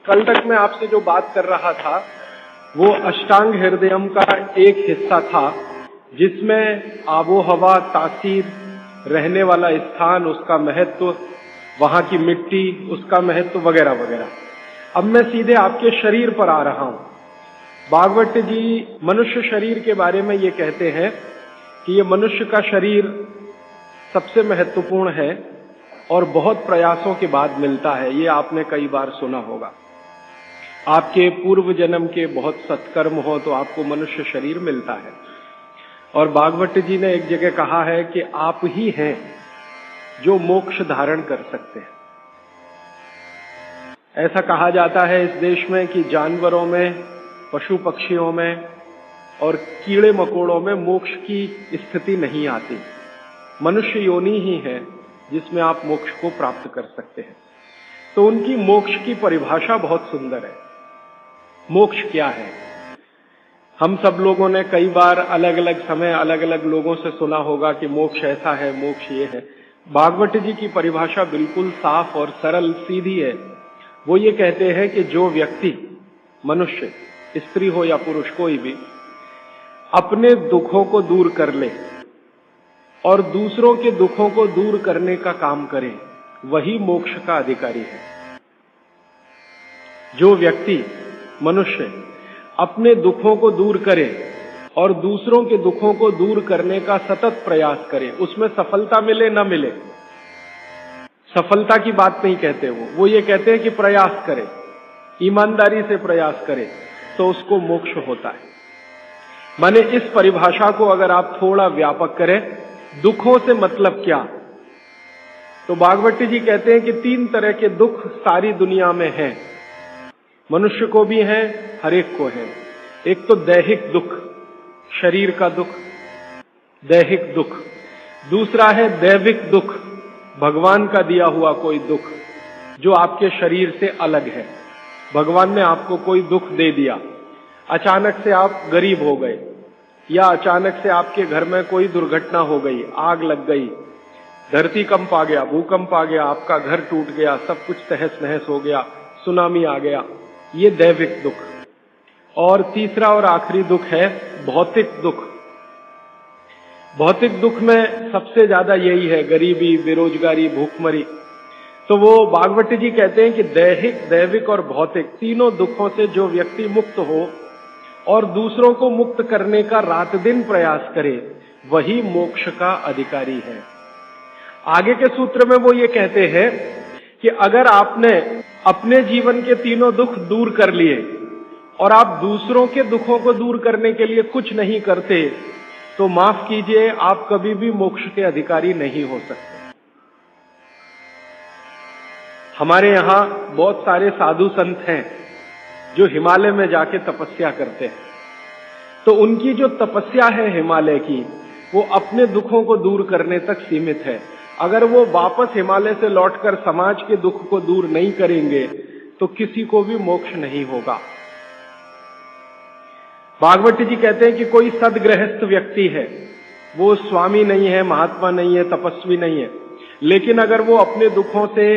कल तक मैं आपसे जो बात कर रहा था वो अष्टांग हृदयम का एक हिस्सा था, जिसमें आबो हवा, तासीर, रहने वाला स्थान, उसका महत्व, वहां की मिट्टी, उसका महत्व वगैरह वगैरह। अब मैं सीधे आपके शरीर पर आ रहा हूं। भागवत जी मनुष्य शरीर के बारे में ये कहते हैं कि ये मनुष्य का शरीर सबसे महत्वपूर्ण है और बहुत प्रयासों के बाद मिलता है। ये आपने कई बार सुना होगा। आपके पूर्व जन्म के बहुत सत्कर्म हो तो आपको मनुष्य शरीर मिलता है। और भागवत जी ने एक जगह कहा है कि आप ही हैं जो मोक्ष धारण कर सकते हैं। ऐसा कहा जाता है इस देश में कि जानवरों में, पशु पक्षियों में और कीड़े मकोड़ों में मोक्ष की स्थिति नहीं आती। मनुष्य योनि ही है जिसमें आप मोक्ष को प्राप्त कर सकते हैं। तो उनकी मोक्ष की परिभाषा बहुत सुंदर है। मोक्ष क्या है? हम सब लोगों ने कई बार अलग अलग समय अलग अलग लोगों से सुना होगा कि मोक्ष ऐसा है, मोक्ष ये है। भागवत जी की परिभाषा बिल्कुल साफ और सरल सीधी है। वो ये कहते हैं कि जो व्यक्ति, मनुष्य, स्त्री हो या पुरुष, कोई भी, अपने दुखों को दूर कर ले और दूसरों के दुखों को दूर करने का काम करे, वही मोक्ष का अधिकारी है। जो व्यक्ति, मनुष्य, अपने दुखों को दूर करे और दूसरों के दुखों को दूर करने का सतत प्रयास करे, उसमें सफलता मिले न मिले, सफलता की बात नहीं कहते वो ये कहते हैं कि प्रयास करे, ईमानदारी से प्रयास करे, तो उसको मोक्ष होता है। माने इस परिभाषा को अगर आप थोड़ा व्यापक करें, दुखों से मतलब क्या, तो भागवत जी कहते हैं कि 3 तरह के दुख सारी दुनिया में हैं। मनुष्य को भी है, हर एक को है। एक तो दैहिक दुख, शरीर का दुख, दैहिक दुख। दूसरा है दैविक दुख, भगवान का दिया हुआ कोई दुख जो आपके शरीर से अलग है। भगवान ने आपको कोई दुख दे दिया, अचानक से आप गरीब हो गए, या अचानक से आपके घर में कोई दुर्घटना हो गई, आग लग गई, धरती कंप आ गया, भूकंप आ गया, आपका घर टूट गया, सब कुछ तहस नहस हो गया, सुनामी आ गया, ये दैविक दुख। और तीसरा और आखिरी दुख है भौतिक दुख। भौतिक दुख में सबसे ज्यादा यही है, गरीबी, बेरोजगारी, भूखमरी। तो वो भागवत जी कहते हैं कि दैहिक, दैविक और भौतिक तीनों दुखों से जो व्यक्ति मुक्त हो और दूसरों को मुक्त करने का रात दिन प्रयास करे, वही मोक्ष का अधिकारी है। आगे के सूत्र में वो ये कहते हैं कि अगर आपने अपने जीवन के तीनों दुख दूर कर लिए और आप दूसरों के दुखों को दूर करने के लिए कुछ नहीं करते, तो माफ कीजिए, आप कभी भी मोक्ष के अधिकारी नहीं हो सकते। हमारे यहां बहुत सारे साधु संत हैं जो हिमालय में जाके तपस्या करते हैं। तो उनकी जो तपस्या है हिमालय की, वो अपने दुखों को दूर करने तक सीमित है। अगर वो वापस हिमालय से लौटकर समाज के दुख को दूर नहीं करेंगे तो किसी को भी मोक्ष नहीं होगा। भागवत जी कहते हैं कि कोई सदगृहस्थ व्यक्ति है, वो स्वामी नहीं है, महात्मा नहीं है, तपस्वी नहीं है, लेकिन अगर वो अपने दुखों से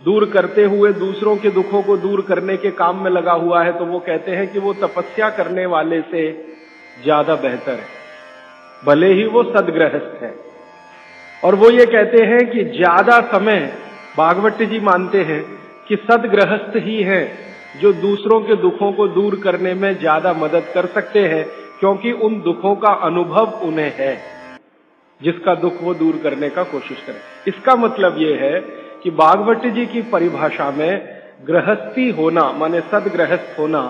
दूर करते हुए दूसरों के दुखों को दूर करने के काम में लगा हुआ है, तो वो कहते हैं कि वो तपस्या करने वाले से ज्यादा बेहतर है, भले ही वो सदगृहस्थ है। और वो ये कहते हैं कि ज्यादा समय, भागवत जी मानते हैं कि सदगृहस्थ ही है जो दूसरों के दुखों को दूर करने में ज्यादा मदद कर सकते हैं, क्योंकि उन दुखों का अनुभव उन्हें है, जिसका दुख वो दूर करने का कोशिश करें। इसका मतलब ये है कि भागवत जी की परिभाषा में गृहस्थी होना, माने सदगृहस्थ होना,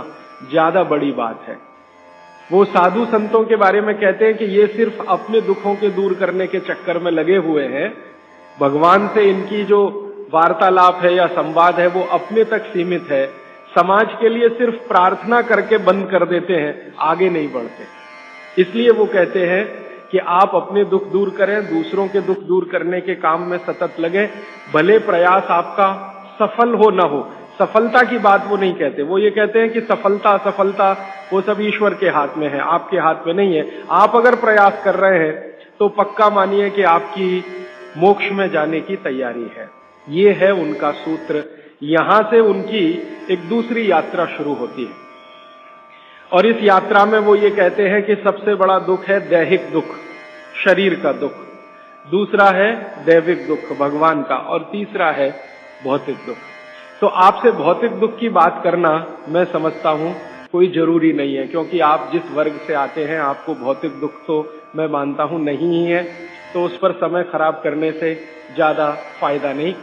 ज्यादा बड़ी बात है। वो साधु संतों के बारे में कहते हैं कि ये सिर्फ अपने दुखों के दूर करने के चक्कर में लगे हुए हैं, भगवान से इनकी जो वार्तालाप है या संवाद है वो अपने तक सीमित है, समाज के लिए सिर्फ प्रार्थना करके बंद कर देते हैं, आगे नहीं बढ़ते। इसलिए वो कहते हैं कि आप अपने दुख दूर करें, दूसरों के दुख दूर करने के काम में सतत लगे, भले प्रयास आपका सफल हो ना हो। सफलता की बात वो नहीं कहते, वो ये कहते हैं कि सफलता असफलता वो सब ईश्वर के हाथ में है, आपके हाथ में नहीं है। आप अगर प्रयास कर रहे हैं तो पक्का मानिए कि आपकी मोक्ष में जाने की तैयारी है। ये है उनका सूत्र यहां से उनकी एक दूसरी यात्रा शुरू होती है। और इस यात्रा में वो ये कहते हैं कि सबसे बड़ा दुख है दैहिक दुख, शरीर का दुख, दूसरा है दैविक दुख, भगवान का, और तीसरा है भौतिक दुख। तो आपसे भौतिक दुख की बात करना मैं समझता हूं कोई जरूरी नहीं है, क्योंकि आप जिस वर्ग से आते हैं आपको भौतिक दुख तो मैं मानता हूं नहीं ही है, तो उस पर समय खराब करने से ज्यादा फायदा नहीं।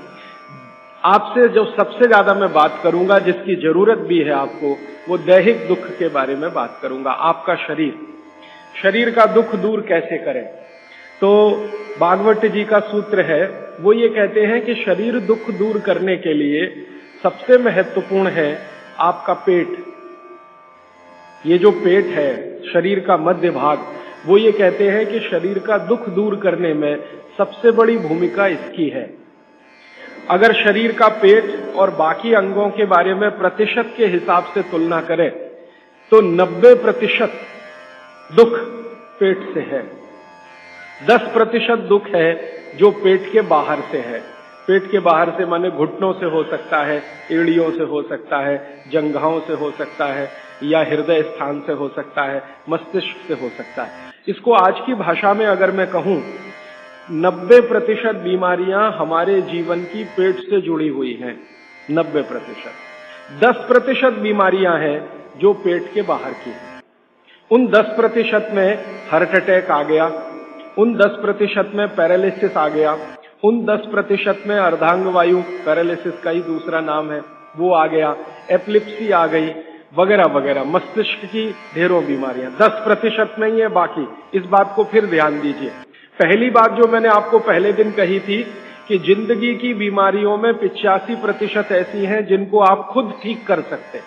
आपसे जो सबसे ज्यादा मैं बात करूंगा, जिसकी जरूरत भी है आपको, वो दैहिक दुख के बारे में बात करूंगा। आपका शरीर का दुख दूर कैसे करें। तो भागवत जी का सूत्र है, वो ये कहते हैं कि शरीर दुख दूर करने के लिए सबसे महत्वपूर्ण है आपका पेट। ये जो पेट है, शरीर का मध्य भाग, वो ये कहते हैं कि शरीर का दुख दूर करने में सबसे बड़ी भूमिका इसकी है। अगर शरीर का पेट और बाकी अंगों के बारे में प्रतिशत के हिसाब से तुलना करें तो 90% दुख पेट से है, 10% दुख है जो पेट के बाहर से है। पेट के बाहर से माने घुटनों से हो सकता है, एड़ियों से हो सकता है, जंघाओं से हो सकता है, या हृदय स्थान से हो सकता है, मस्तिष्क से हो सकता है। इसको आज की भाषा में अगर मैं कहूं, 90% बीमारियां हमारे जीवन की पेट से जुड़ी हुई हैं। 90%। 10% बीमारियां हैं जो पेट के बाहर की हैं। उन 10% में हार्ट अटैक आ गया, उन 10% में पैरालिसिस आ गया, उन 10% में अर्धांग वायु, पैरालिसिस का ही दूसरा नाम है, वो आ गया, एपिलेप्सी आ गई, वगैरह वगैरह, मस्तिष्क की ढेरों बीमारियां। 10% में ही है बाकी। इस बात को फिर ध्यान दीजिए। पहली बात जो मैंने आपको पहले दिन कही थी कि जिंदगी की बीमारियों में 85% ऐसी हैं जिनको आप खुद ठीक कर सकते,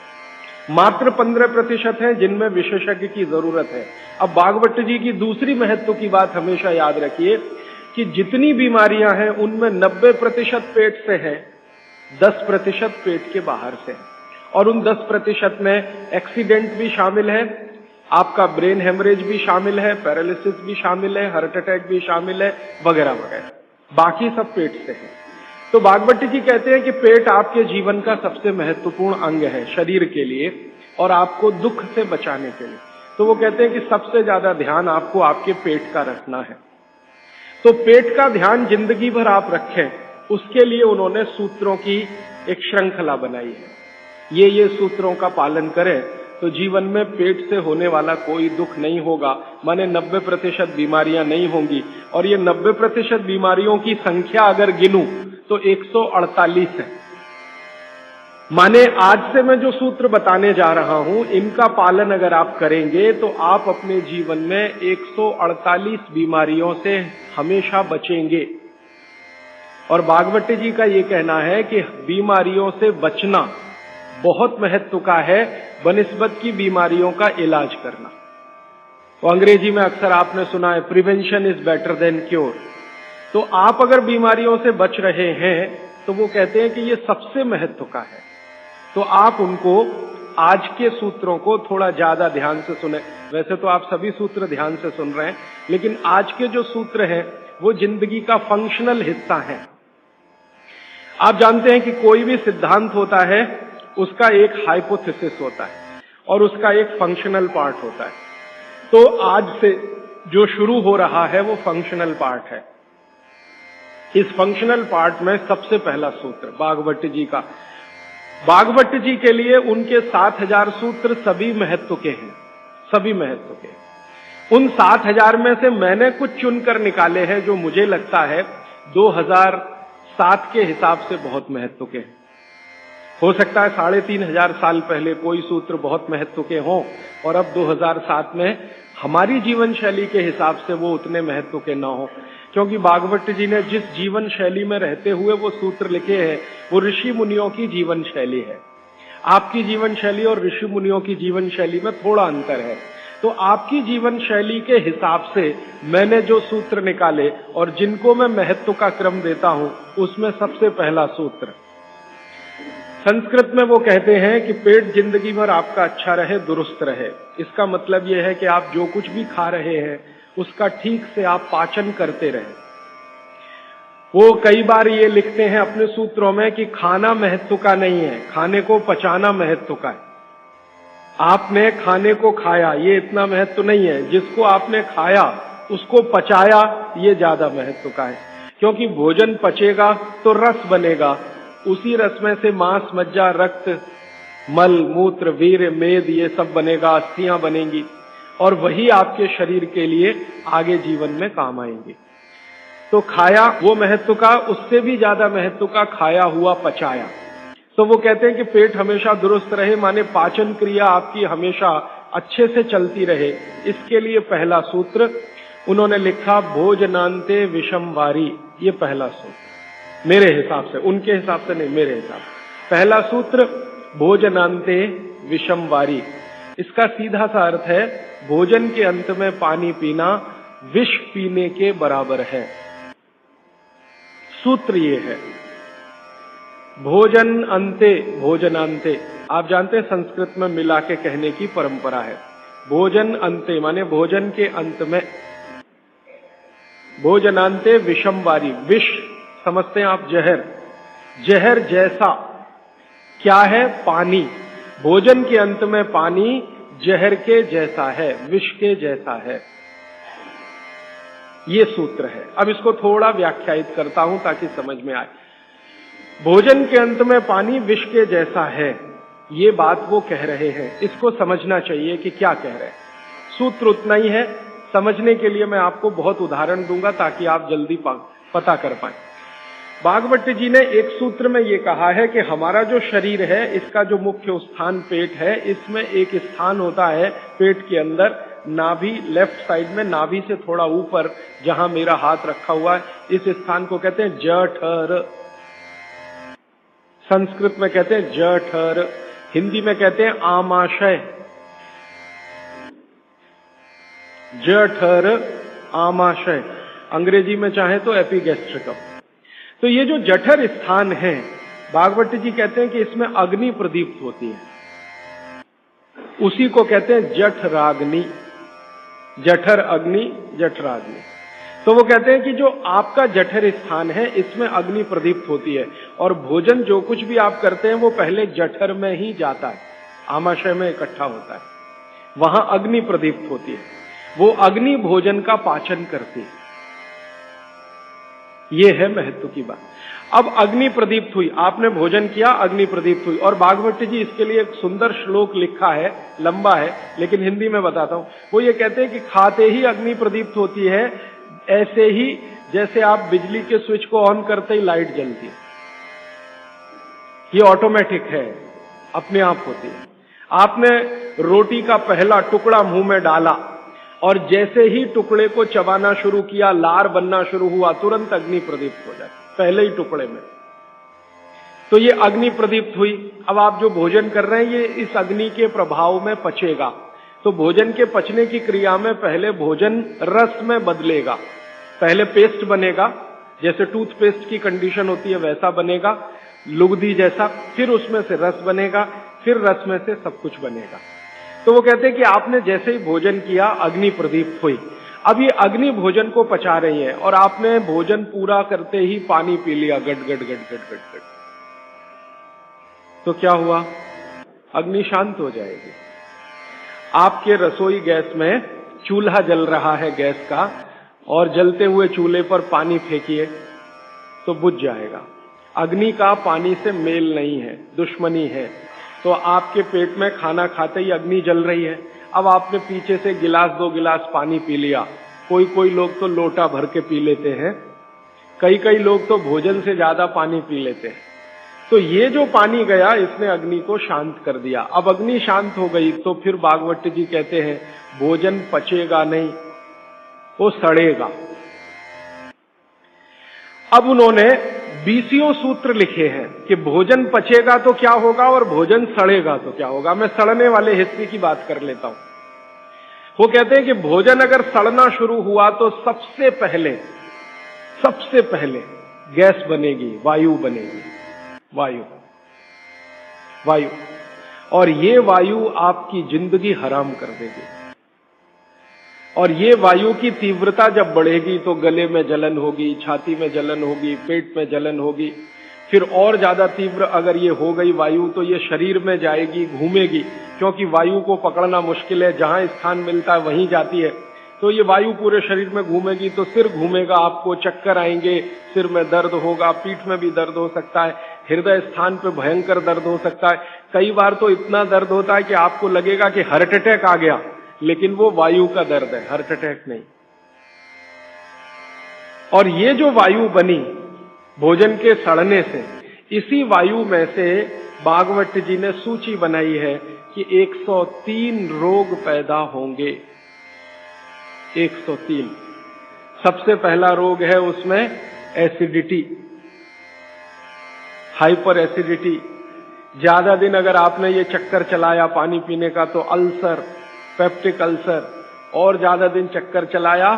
मात्र 15% हैं जिनमें विशेषज्ञ की जरूरत है। अब भागवत जी की दूसरी महत्व की बात हमेशा याद रखिए कि जितनी बीमारियां हैं उनमें 90% पेट से है, 10% पेट के बाहर से है। और उन 10% में एक्सीडेंट भी शामिल है, आपका ब्रेन हेमरेज भी शामिल है, पैरालिसिस भी शामिल है, हार्ट अटैक भी शामिल है, वगैरह वगैरह। बाकी सब पेट से है। तो भागवत जी कहते हैं कि पेट आपके जीवन का सबसे महत्वपूर्ण अंग है शरीर के लिए और आपको दुख से बचाने के लिए। तो वो कहते हैं कि सबसे ज्यादा ध्यान आपको आपके पेट का रखना है। तो पेट का ध्यान जिंदगी भर आप रखें, उसके लिए उन्होंने सूत्रों की एक श्रृंखला बनाई है। ये सूत्रों का पालन करें तो जीवन में पेट से होने वाला कोई दुख नहीं होगा, माने 90% बीमारियां नहीं होंगी। और ये 90% बीमारियों की संख्या अगर गिनूं तो 148 है। माने आज से मैं जो सूत्र बताने जा रहा हूं, इनका पालन अगर आप करेंगे तो आप अपने जीवन में 148 बीमारियों से हमेशा बचेंगे। और भागवत जी का ये कहना है कि बीमारियों से बचना बहुत महत्व का है बनिस्बत की बीमारियों का इलाज करना। तो अंग्रेजी में अक्सर आपने सुना है prevention is better than cure. तो आप अगर बीमारियों से बच रहे हैं तो वो कहते हैं कि ये सबसे महत्व का है। तो आप उनको आज के सूत्रों को थोड़ा ज्यादा ध्यान से सुने। वैसे तो आप सभी सूत्र ध्यान से सुन रहे हैं, लेकिन आज के जो सूत्र हैं वो जिंदगी का फंक्शनल हिस्सा है। आप जानते हैं कि कोई भी सिद्धांत होता है उसका एक हाइपोथेसिस होता है और उसका एक फंक्शनल पार्ट होता है। तो आज से जो शुरू हो रहा है वो फंक्शनल पार्ट है। इस फंक्शनल पार्ट में सबसे पहला सूत्र भागवत जी का, भागवत जी के लिए उनके 7000 सूत्र सभी महत्व के हैं, सभी महत्व के। उन 7000 में से मैंने कुछ चुनकर निकाले हैं जो मुझे लगता है 2007 के हिसाब से बहुत महत्व के हैं। हो सकता है 3500 साल पहले कोई सूत्र बहुत महत्व के हों और अब 2007 में हमारी जीवन शैली के हिसाब से वो उतने महत्व के ना हो, क्योंकि भागवत जी ने जिस जीवन शैली में रहते हुए वो सूत्र लिखे हैं वो ऋषि मुनियों की जीवन शैली है। आपकी जीवन शैली और ऋषि मुनियों की जीवन शैली में थोड़ा अंतर है। तो आपकी जीवन शैली के हिसाब से मैंने जो सूत्र निकाले और जिनको मैं महत्व का क्रम देता हूं, उसमें सबसे पहला सूत्र, संस्कृत में वो कहते हैं कि पेट जिंदगी भर आपका अच्छा रहे, दुरुस्त रहे। इसका मतलब यह है कि आप जो कुछ भी खा रहे हैं उसका ठीक से आप पाचन करते रहें। वो कई बार ये लिखते हैं अपने सूत्रों में कि खाना महत्व का नहीं है, खाने को पचाना महत्व का है। आपने खाने को खाया, ये इतना महत्व नहीं है। जिसको आपने खाया उसको पचाया, ये ज्यादा महत्व का है। क्योंकि भोजन पचेगा तो रस बनेगा, उसी रस में से मांस, मज्जा, रक्त, मल, मूत्र, वीर्य, मेद, ये सब बनेगा, अस्थियां बनेंगी और वही आपके शरीर के लिए आगे जीवन में काम आएंगे। तो खाया वो महत्व का, उससे भी ज्यादा महत्व का खाया हुआ पचाया। तो वो कहते हैं कि पेट हमेशा दुरुस्त रहे, माने पाचन क्रिया आपकी हमेशा अच्छे से चलती रहे। इसके लिए पहला सूत्र उन्होंने लिखा भोजनांते विषम वारी। ये पहला सूत्र मेरे हिसाब से, उनके हिसाब से नहीं, मेरे हिसाब से पहला सूत्र भोजनांते विषम वारी। इसका सीधा सा अर्थ है भोजन के अंत में पानी पीना विष पीने के बराबर है। सूत्र ये है भोजन अंते, भोजनांते। आप जानते हैं संस्कृत में मिला के कहने की परंपरा है। भोजन अंते माने भोजन के अंत में, भोजनांते विषम वारी। विष समझते हैं आप, जहर, जहर जैसा क्या है? पानी। भोजन के अंत में पानी जहर के जैसा है, विष के जैसा है। ये सूत्र है। अब इसको थोड़ा व्याख्यायित करता हूं ताकि समझ में आए। भोजन के अंत में पानी विष के जैसा है, ये बात वो कह रहे हैं। इसको समझना चाहिए कि क्या कह रहे हैं। सूत्र उतना ही है, समझने के लिए मैं आपको बहुत उदाहरण दूंगा ताकि आप जल्दी पता कर पाए। भागवत जी ने एक सूत्र में ये कहा है कि हमारा जो शरीर है, इसका जो मुख्य स्थान पेट है, इसमें एक स्थान होता है पेट के अंदर, नाभि, लेफ्ट साइड में, नाभि से थोड़ा ऊपर जहां मेरा हाथ रखा हुआ है, इस स्थान को कहते हैं जठर। संस्कृत में कहते हैं जठर, हिंदी में कहते हैं आमाशय। जठर, आमाशय, अंग्रेजी में चाहे तो एपिगैस्ट्रिकम। तो ये जो जठर स्थान है, भागवत जी कहते हैं कि इसमें अग्नि प्रदीप्त होती है, उसी को कहते हैं जठराग्नि। जठर अग्नि, जठराग्नि। तो वो कहते हैं कि जो आपका जठर स्थान है, इसमें अग्नि प्रदीप्त होती है और भोजन जो कुछ भी आप करते हैं वो पहले जठर में ही जाता है, आमाशय में इकट्ठा होता है, वहां अग्नि प्रदीप्त होती है। वो अग्नि भोजन का पाचन करती है। ये है महत्व की बात। अब अग्नि प्रदीप्त हुई, आपने भोजन किया, अग्नि प्रदीप्त हुई। और भागवत जी इसके लिए एक सुंदर श्लोक लिखा है, लंबा है लेकिन हिंदी में बताता हूं। वो ये कहते हैं कि खाते ही अग्नि प्रदीप्त होती है, ऐसे ही जैसे आप बिजली के स्विच को ऑन करते ही लाइट जलती है। ये ऑटोमेटिक है, अपने आप होती है। आपने रोटी का पहला टुकड़ा मुंह में डाला और जैसे ही टुकड़े को चबाना शुरू किया, लार बनना शुरू हुआ, तुरंत अग्नि प्रदीप्त हो जाती, पहले ही टुकड़े में। तो ये अग्नि प्रदीप्त हुई। अब आप जो भोजन कर रहे हैं, ये इस अग्नि के प्रभाव में पचेगा। तो भोजन के पचने की क्रिया में पहले भोजन रस में बदलेगा। पहले पेस्ट बनेगा, जैसे टूथपेस्ट की कंडीशन होती है वैसा बनेगा, लुगदी जैसा। फिर उसमें से रस बनेगा, फिर रस में से सब कुछ बनेगा। तो वो कहते हैं कि आपने जैसे ही भोजन किया, अग्नि प्रदीप्त हुई। अब ये अग्नि भोजन को पचा रही है और आपने भोजन पूरा करते ही पानी पी लिया, गट गट गट गट गट गट। तो क्या हुआ? अग्नि शांत हो जाएगी। आपके रसोई गैस में चूल्हा जल रहा है गैस का, और जलते हुए चूल्हे पर पानी फेंकिए तो बुझ जाएगा। अग्नि का पानी से मेल नहीं है, दुश्मनी है। तो आपके पेट में खाना खाते ही अग्नि जल रही है। अब आपने पीछे से गिलास 2 गिलास पानी पी लिया। कोई कोई लोग तो लोटा भर के पी लेते हैं, कई लोग तो भोजन से ज्यादा पानी पी लेते हैं। तो ये जो पानी गया, इसने अग्नि को शांत कर दिया। अब अग्नि शांत हो गई तो फिर भागवत जी कहते हैं भोजन पचेगा नहीं, वो सड़ेगा। अब उन्होंने 20 सूत्र लिखे हैं कि भोजन पचेगा तो क्या होगा और भोजन सड़ेगा तो क्या होगा। मैं सड़ने वाले हिस्से की बात कर लेता हूं। वो कहते हैं कि भोजन अगर सड़ना शुरू हुआ तो सबसे पहले गैस बनेगी, वायु बनेगी, वायु। और ये वायु आपकी जिंदगी हराम कर देगी। और ये वायु की तीव्रता जब बढ़ेगी तो गले में जलन होगी, छाती में जलन होगी, पेट में जलन होगी। फिर और ज्यादा तीव्र अगर ये हो गई वायु तो ये शरीर में जाएगी, घूमेगी, क्योंकि वायु को पकड़ना मुश्किल है, जहां स्थान मिलता है वहीं जाती है। तो ये वायु पूरे शरीर में घूमेगी तो सिर घूमेगा, आपको चक्कर आएंगे, सिर में दर्द होगा, पीठ में भी दर्द हो सकता है, हृदय स्थान पे भयंकर दर्द हो सकता है। कई बार तो इतना दर्द होता है कि आपको लगेगा कि हार्ट अटैक आ गया, लेकिन वो वायु का दर्द है, हार्ट अटैक नहीं। और ये जो वायु बनी भोजन के सड़ने से, इसी वायु में से भागवत जी ने सूची बनाई है कि 103 रोग पैदा होंगे। 103। सबसे पहला रोग है उसमें एसिडिटी, हाइपर एसिडिटी। ज्यादा दिन अगर आपने ये चक्कर चलाया पानी पीने का तो अल्सर, पेप्टिक अल्सर, और ज्यादा दिन चक्कर चलाया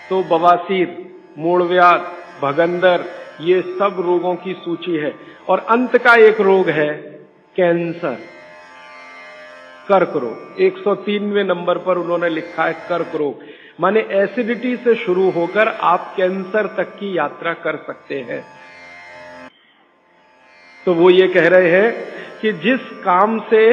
तो बवासीर, मूलव्याध, भगंदर, ये सब रोगों की सूची है। और अंत का एक रोग है कैंसर, कर्क रोग। 103वें नंबर पर उन्होंने लिखा है कर्क रोग, माने एसिडिटी से शुरू होकर आप कैंसर तक की यात्रा कर सकते हैं। तो वो ये कह रहे हैं कि जिस काम से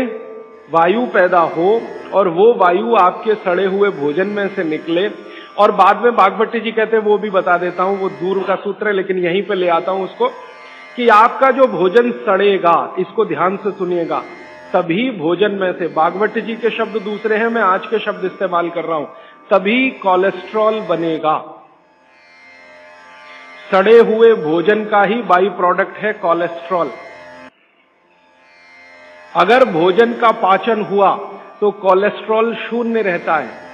वायु पैदा हो और वो वायु आपके सड़े हुए भोजन में से निकले, और बाद में भागवत जी कहते हैं, वो भी बता देता हूं, वो दूर का सूत्र है लेकिन यहीं पे ले आता हूं उसको, कि आपका जो भोजन सड़ेगा, इसको ध्यान से सुनिएगा, तभी भोजन में से, भागवत जी के शब्द दूसरे हैं, मैं आज के शब्द इस्तेमाल कर रहा हूं, तभी कोलेस्ट्रॉल बनेगा। सड़े हुए भोजन का ही बाई प्रोडक्ट है कोलेस्ट्रॉल। अगर भोजन का पाचन हुआ तो कोलेस्ट्रॉल शून्य रहता है,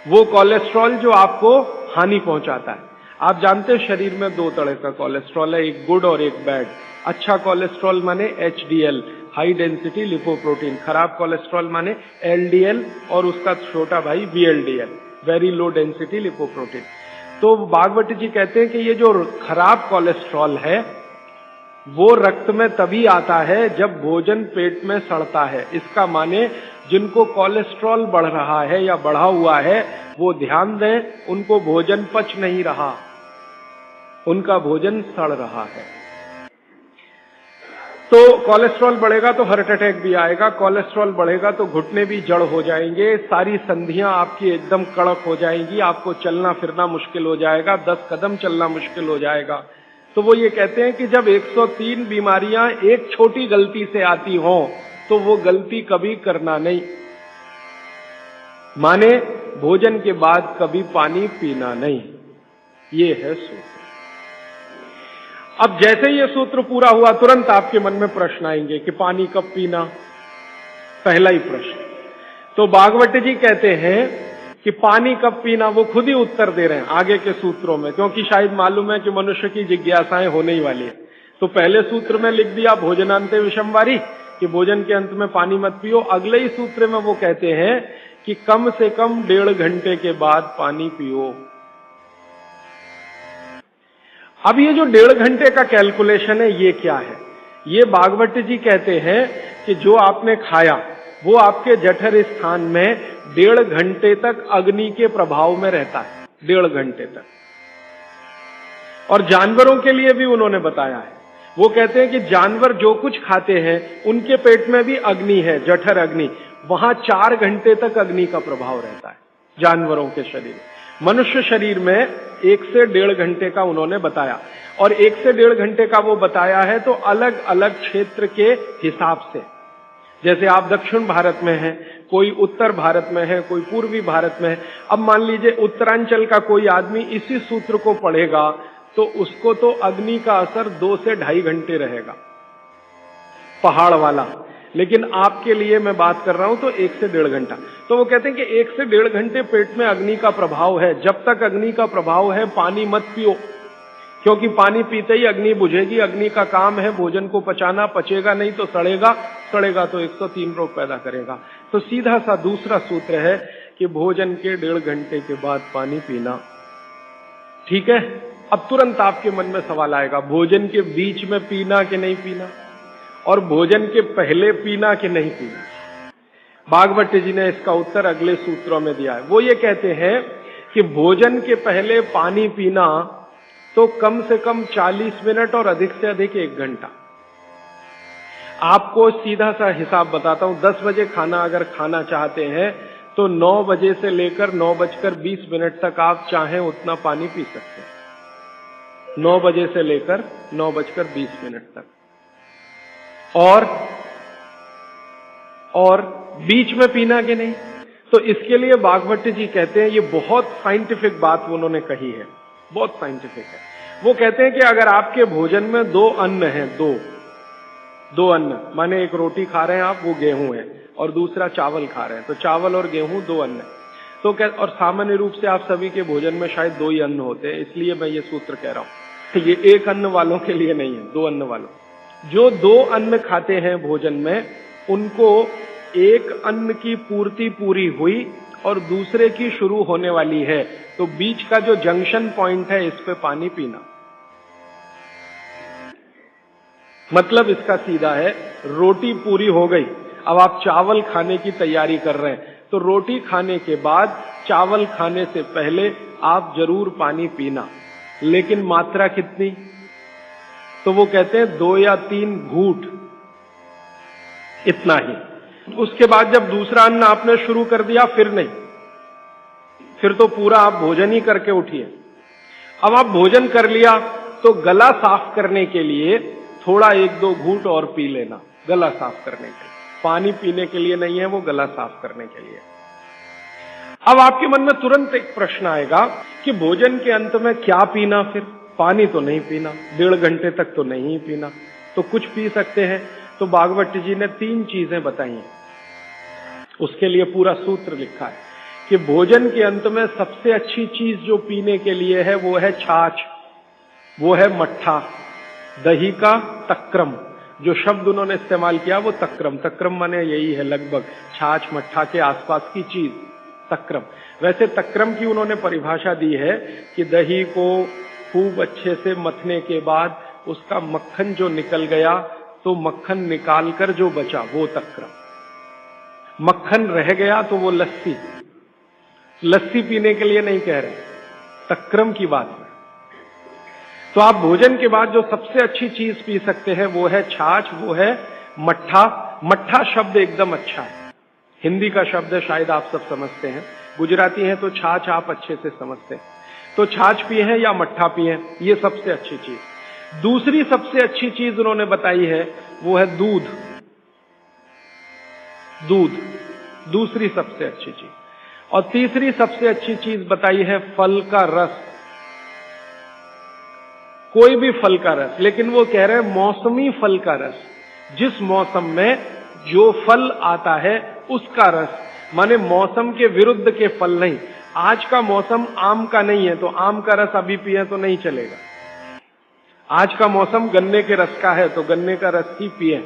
वो कोलेस्ट्रॉल जो आपको हानि पहुंचाता है। आप जानते हैं शरीर में दो तरह का कोलेस्ट्रॉल है, एक गुड और एक बैड। अच्छा कोलेस्ट्रॉल माने एचडीएल, हाई डेंसिटी लिपोप्रोटीन। खराब कोलेस्ट्रॉल माने एलडीएल और उसका छोटा भाई VLDL, very low density lipoprotein. तो भागवत जी कहते हैं कि ये जो खराब कोलेस्ट्रॉल है वो रक्त में तभी आता है जब भोजन पेट में सड़ता है। इसका माने जिनको कोलेस्ट्रॉल बढ़ रहा है या बढ़ा हुआ है वो ध्यान दें, उनको भोजन पच नहीं रहा, उनका भोजन सड़ रहा है। तो कोलेस्ट्रॉल बढ़ेगा तो हार्ट अटैक भी आएगा, कोलेस्ट्रॉल बढ़ेगा तो घुटने भी जड़ हो जाएंगे, सारी संधियां आपकी एकदम कड़क हो जाएंगी, आपको चलना फिरना मुश्किल हो जाएगा, 10 कदम चलना मुश्किल हो जाएगा। तो वो ये कहते हैं कि जब 103 बीमारियां एक छोटी गलती से आती हों तो वो गलती कभी करना नहीं। माने भोजन के बाद कभी पानी पीना नहीं, ये है सूत्र। अब जैसे ये सूत्र पूरा हुआ तुरंत आपके मन में प्रश्न आएंगे कि पानी कब पीना, पहला ही प्रश्न। तो भागवत जी कहते हैं कि पानी कब पीना वो खुद ही उत्तर दे रहे हैं आगे के सूत्रों में, क्योंकि शायद मालूम है कि मनुष्य की जिज्ञासाएं होने ही वाली है। तो पहले सूत्र में लिख दिया भोजनांते विषमवारी, कि भोजन के अंत में पानी मत पियो। अगले ही सूत्र में वो कहते हैं कि कम से कम 1.5 घंटे के बाद पानी पियो। अब ये जो 1.5 घंटे का कैलकुलेशन है ये क्या है? ये भागवत जी कहते हैं कि जो आपने खाया वो आपके जठर स्थान में 1.5 घंटे तक अग्नि के प्रभाव में रहता है, 1.5 घंटे तक। और जानवरों के लिए भी उन्होंने बताया है, वो कहते हैं कि जानवर जो कुछ खाते हैं उनके पेट में भी अग्नि है, जठर अग्नि, वहां 4 घंटे तक अग्नि का प्रभाव रहता है जानवरों के शरीर। मनुष्य शरीर में 1 से 1.5 घंटे का उन्होंने बताया, और 1 से 1.5 घंटे का वो बताया है तो अलग अलग क्षेत्र के हिसाब से। जैसे आप दक्षिण भारत में हैं, कोई उत्तर भारत में है, कोई पूर्वी भारत में है। अब मान लीजिए उत्तरांचल का कोई आदमी इसी सूत्र को पढ़ेगा तो उसको तो अग्नि का असर 2 से 2.5 घंटे रहेगा, पहाड़ वाला। लेकिन आपके लिए मैं बात कर रहा हूं तो 1 से 1.5 घंटा। तो वो कहते हैं कि 1 से 1.5 घंटे पेट में अग्नि का प्रभाव है। जब तक अग्नि का प्रभाव है पानी मत पियो, क्योंकि पानी पीते ही अग्नि बुझेगी। अग्नि का काम है भोजन को पचाना, पचेगा नहीं तो सड़ेगा, सड़ेगा तो 103 रोग पैदा करेगा। तो सीधा सा दूसरा सूत्र है कि भोजन के 1.5 घंटे के बाद पानी पीना। ठीक है, अब तुरंत आपके मन में सवाल आएगा, भोजन के बीच में पीना कि नहीं पीना, और भोजन के पहले पीना कि नहीं पीना। भागवत जी ने इसका उत्तर अगले सूत्रों में दिया है। वो ये कहते हैं कि भोजन के पहले पानी पीना तो कम से कम 40 मिनट और अधिक से अधिक 1 घंटा। आपको सीधा सा हिसाब बताता हूं, 10 बजे खाना अगर खाना चाहते हैं तो 9 बजे से लेकर 9:20 तक आप चाहें उतना पानी पी सकते हैं। 9 बजे से लेकर 9:20 तक। और बीच में पीना कि नहीं, तो इसके लिए भागवत जी कहते हैं, ये बहुत साइंटिफिक बात उन्होंने कही है, बहुत साइंटिफिक है। वो कहते हैं कि अगर आपके भोजन में 2 अन्न हैं, दो अन्न माने एक रोटी खा रहे हैं आप, वो गेहूं है, और दूसरा चावल खा रहे हैं, तो चावल और गेहूं 2 अन्न है। तो और सामान्य रूप से आप सभी के भोजन में शायद 2 ही अन्न होते हैं, इसलिए मैं ये सूत्र कह रहा हूं। ये 1 अन्न वालों के लिए नहीं है, 2 अन्न वालों। जो 2 अन्न खाते हैं भोजन में, उनको एक अन्न की पूर्ति पूरी हुई और दूसरे की शुरू होने वाली है, तो बीच का जो जंक्शन पॉइंट है, इस पे पानी पीना। मतलब इसका सीधा है, रोटी पूरी हो गई, अब आप चावल खाने की तैयारी कर रहे हैं, तो रोटी खाने के बाद चावल खाने से पहले आप जरूर पानी पीना, लेकिन मात्रा कितनी? तो वो कहते हैं 2 या 3 घूंट, इतना ही। उसके बाद जब दूसरा अन्न आपने शुरू कर दिया, फिर नहीं, फिर तो पूरा आप भोजन ही करके उठिए। अब आप भोजन कर लिया तो गला साफ करने के लिए थोड़ा 1-2 घूंट और पी लेना, गला साफ करने के लिए। पानी पीने के लिए नहीं है, वो गला साफ करने के लिए। अब आपके मन में तुरंत एक प्रश्न आएगा कि भोजन के अंत में क्या पीना? फिर पानी तो नहीं पीना, 1.5 घंटे तक तो नहीं पीना, तो कुछ पी सकते हैं। तो भागवत जी ने 3 चीजें बताई हैं, उसके लिए पूरा सूत्र लिखा है कि भोजन के अंत में सबसे अच्छी चीज जो पीने के लिए है वो है छाछ, वो है मट्ठा, दही का तक्रम। जो शब्द उन्होंने इस्तेमाल किया वो तक्रम, तक्रम माने यही है लगभग छाछ मट्ठा के आसपास की चीज, तक्रम। वैसे तक्रम की उन्होंने परिभाषा दी है कि दही को खूब अच्छे से मथने के बाद उसका मक्खन जो निकल गया, तो मक्खन निकालकर जो बचा वो तक्रम। मक्खन रह गया तो वो लस्सी, लस्सी पीने के लिए नहीं कह रहे, तक्रम की बात है। तो आप भोजन के बाद जो सबसे अच्छी चीज पी सकते हैं वो है छाछ, वो है मट्ठा। मट्ठा शब्द एकदम अच्छा है, हिंदी का शब्द है, शायद आप सब समझते हैं। गुजराती हैं तो छाछ आप अच्छे से समझते हैं। तो छाछ पिए हैं या मट्ठा पिए, ये सबसे अच्छी चीज। दूसरी सबसे अच्छी चीज उन्होंने बताई है वो है दूध, दूध दूसरी सबसे अच्छी चीज। और तीसरी सबसे अच्छी चीज बताई है फल का रस, कोई भी फल का रस, लेकिन वो कह रहे हैं मौसमी फल का रस, जिस मौसम में जो फल आता है उसका रस, माने मौसम के विरुद्ध के फल नहीं। आज का मौसम आम का नहीं है तो आम का रस अभी पिए तो नहीं चलेगा। आज का मौसम गन्ने के रस का है तो गन्ने का रस ही पिए।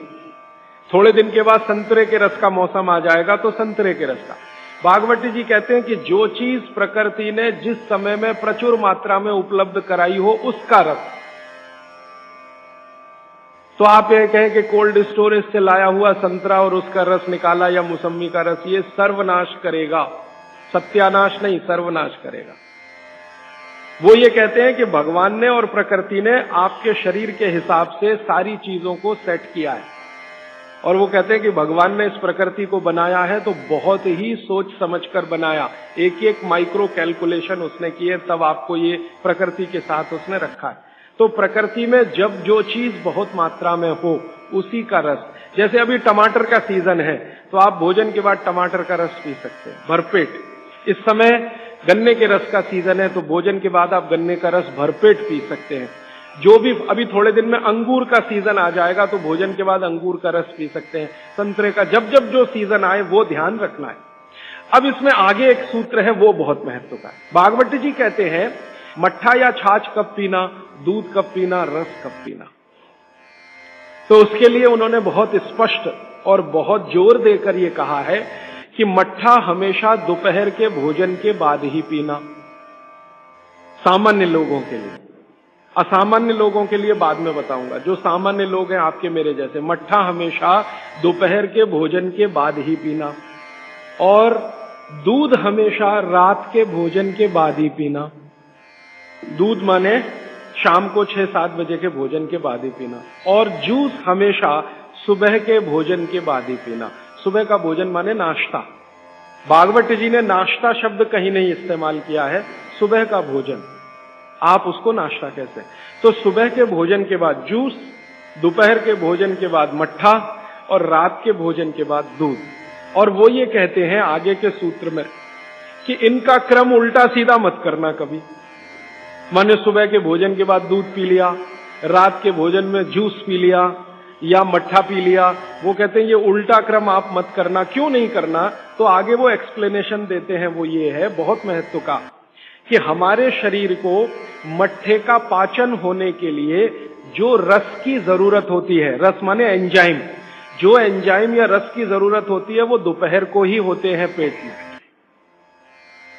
थोड़े दिन के बाद संतरे के रस का मौसम आ जाएगा तो संतरे के रस का। भागवत जी कहते हैं कि जो चीज प्रकृति ने जिस समय में प्रचुर मात्रा में उपलब्ध कराई हो उसका रस। तो आप ये कहें कि कोल्ड स्टोरेज से लाया हुआ संतरा और उसका रस निकाला या मौसमी का रस, ये सर्वनाश करेगा, सत्यानाश नहीं, सर्वनाश करेगा। वो ये कहते हैं कि भगवान ने और प्रकृति ने आपके शरीर के हिसाब से सारी चीजों को सेट किया है, और वो कहते हैं कि भगवान ने इस प्रकृति को बनाया है तो बहुत ही सोच समझकर बनाया, एक एक माइक्रो कैलकुलेशन उसने किए, तब आपको ये प्रकृति के साथ उसने रखा है। तो प्रकृति में जब जो चीज बहुत मात्रा में हो उसी का रस, जैसे अभी टमाटर का सीजन है तो आप भोजन के बाद टमाटर का रस पी सकते हैं भरपेट। इस समय गन्ने के रस का सीजन है तो भोजन के बाद आप गन्ने का रस भरपेट पी सकते हैं। जो भी अभी थोड़े दिन में अंगूर का सीजन आ जाएगा तो भोजन के बाद अंगूर का रस पी सकते हैं, संतरे का, जब जब जो सीजन आए वो ध्यान रखना है। अब इसमें आगे एक सूत्र है वो बहुत महत्व का है। भागवत जी कहते हैं मट्ठा या छाछ कब पीना, दूध कब पीना, रस कब पीना। तो उसके लिए उन्होंने बहुत स्पष्ट और बहुत जोर देकर ये कहा है कि मट्ठा हमेशा दोपहर के भोजन के बाद ही पीना, सामान्य लोगों के लिए। असामान्य लोगों के लिए बाद में बताऊंगा, जो सामान्य लोग हैं आपके मेरे जैसे, मट्ठा हमेशा दोपहर के भोजन के बाद ही पीना। और दूध हमेशा रात के भोजन के बाद ही पीना। दूध माने शाम को 6-7 बजे के भोजन के बाद ही पीना। और जूस हमेशा सुबह के भोजन के बाद ही पीना। सुबह का भोजन माने नाश्ता। भागवत जी ने नाश्ता शब्द कहीं नहीं इस्तेमाल किया है। सुबह का भोजन, आप उसको नाश्ता कहते हैं। तो सुबह के भोजन के बाद जूस, दोपहर के भोजन के बाद मट्ठा और रात के भोजन के बाद दूध। और वो ये कहते हैं आगे के सूत्र में कि इनका क्रम उल्टा सीधा मत करना कभी। माने सुबह के भोजन के बाद दूध पी लिया, रात के भोजन में जूस पी लिया या मट्ठा पी लिया। वो कहते हैं ये उल्टा क्रम आप मत करना। क्यों नहीं करना? तो आगे वो एक्सप्लेनेशन देते हैं, वो ये है बहुत महत्व का कि हमारे शरीर को मट्ठे का पाचन होने के लिए जो रस की जरूरत होती है, रस माने एंजाइम, जो एंजाइम या रस की जरूरत होती है वो दोपहर को ही होते हैं पेट में।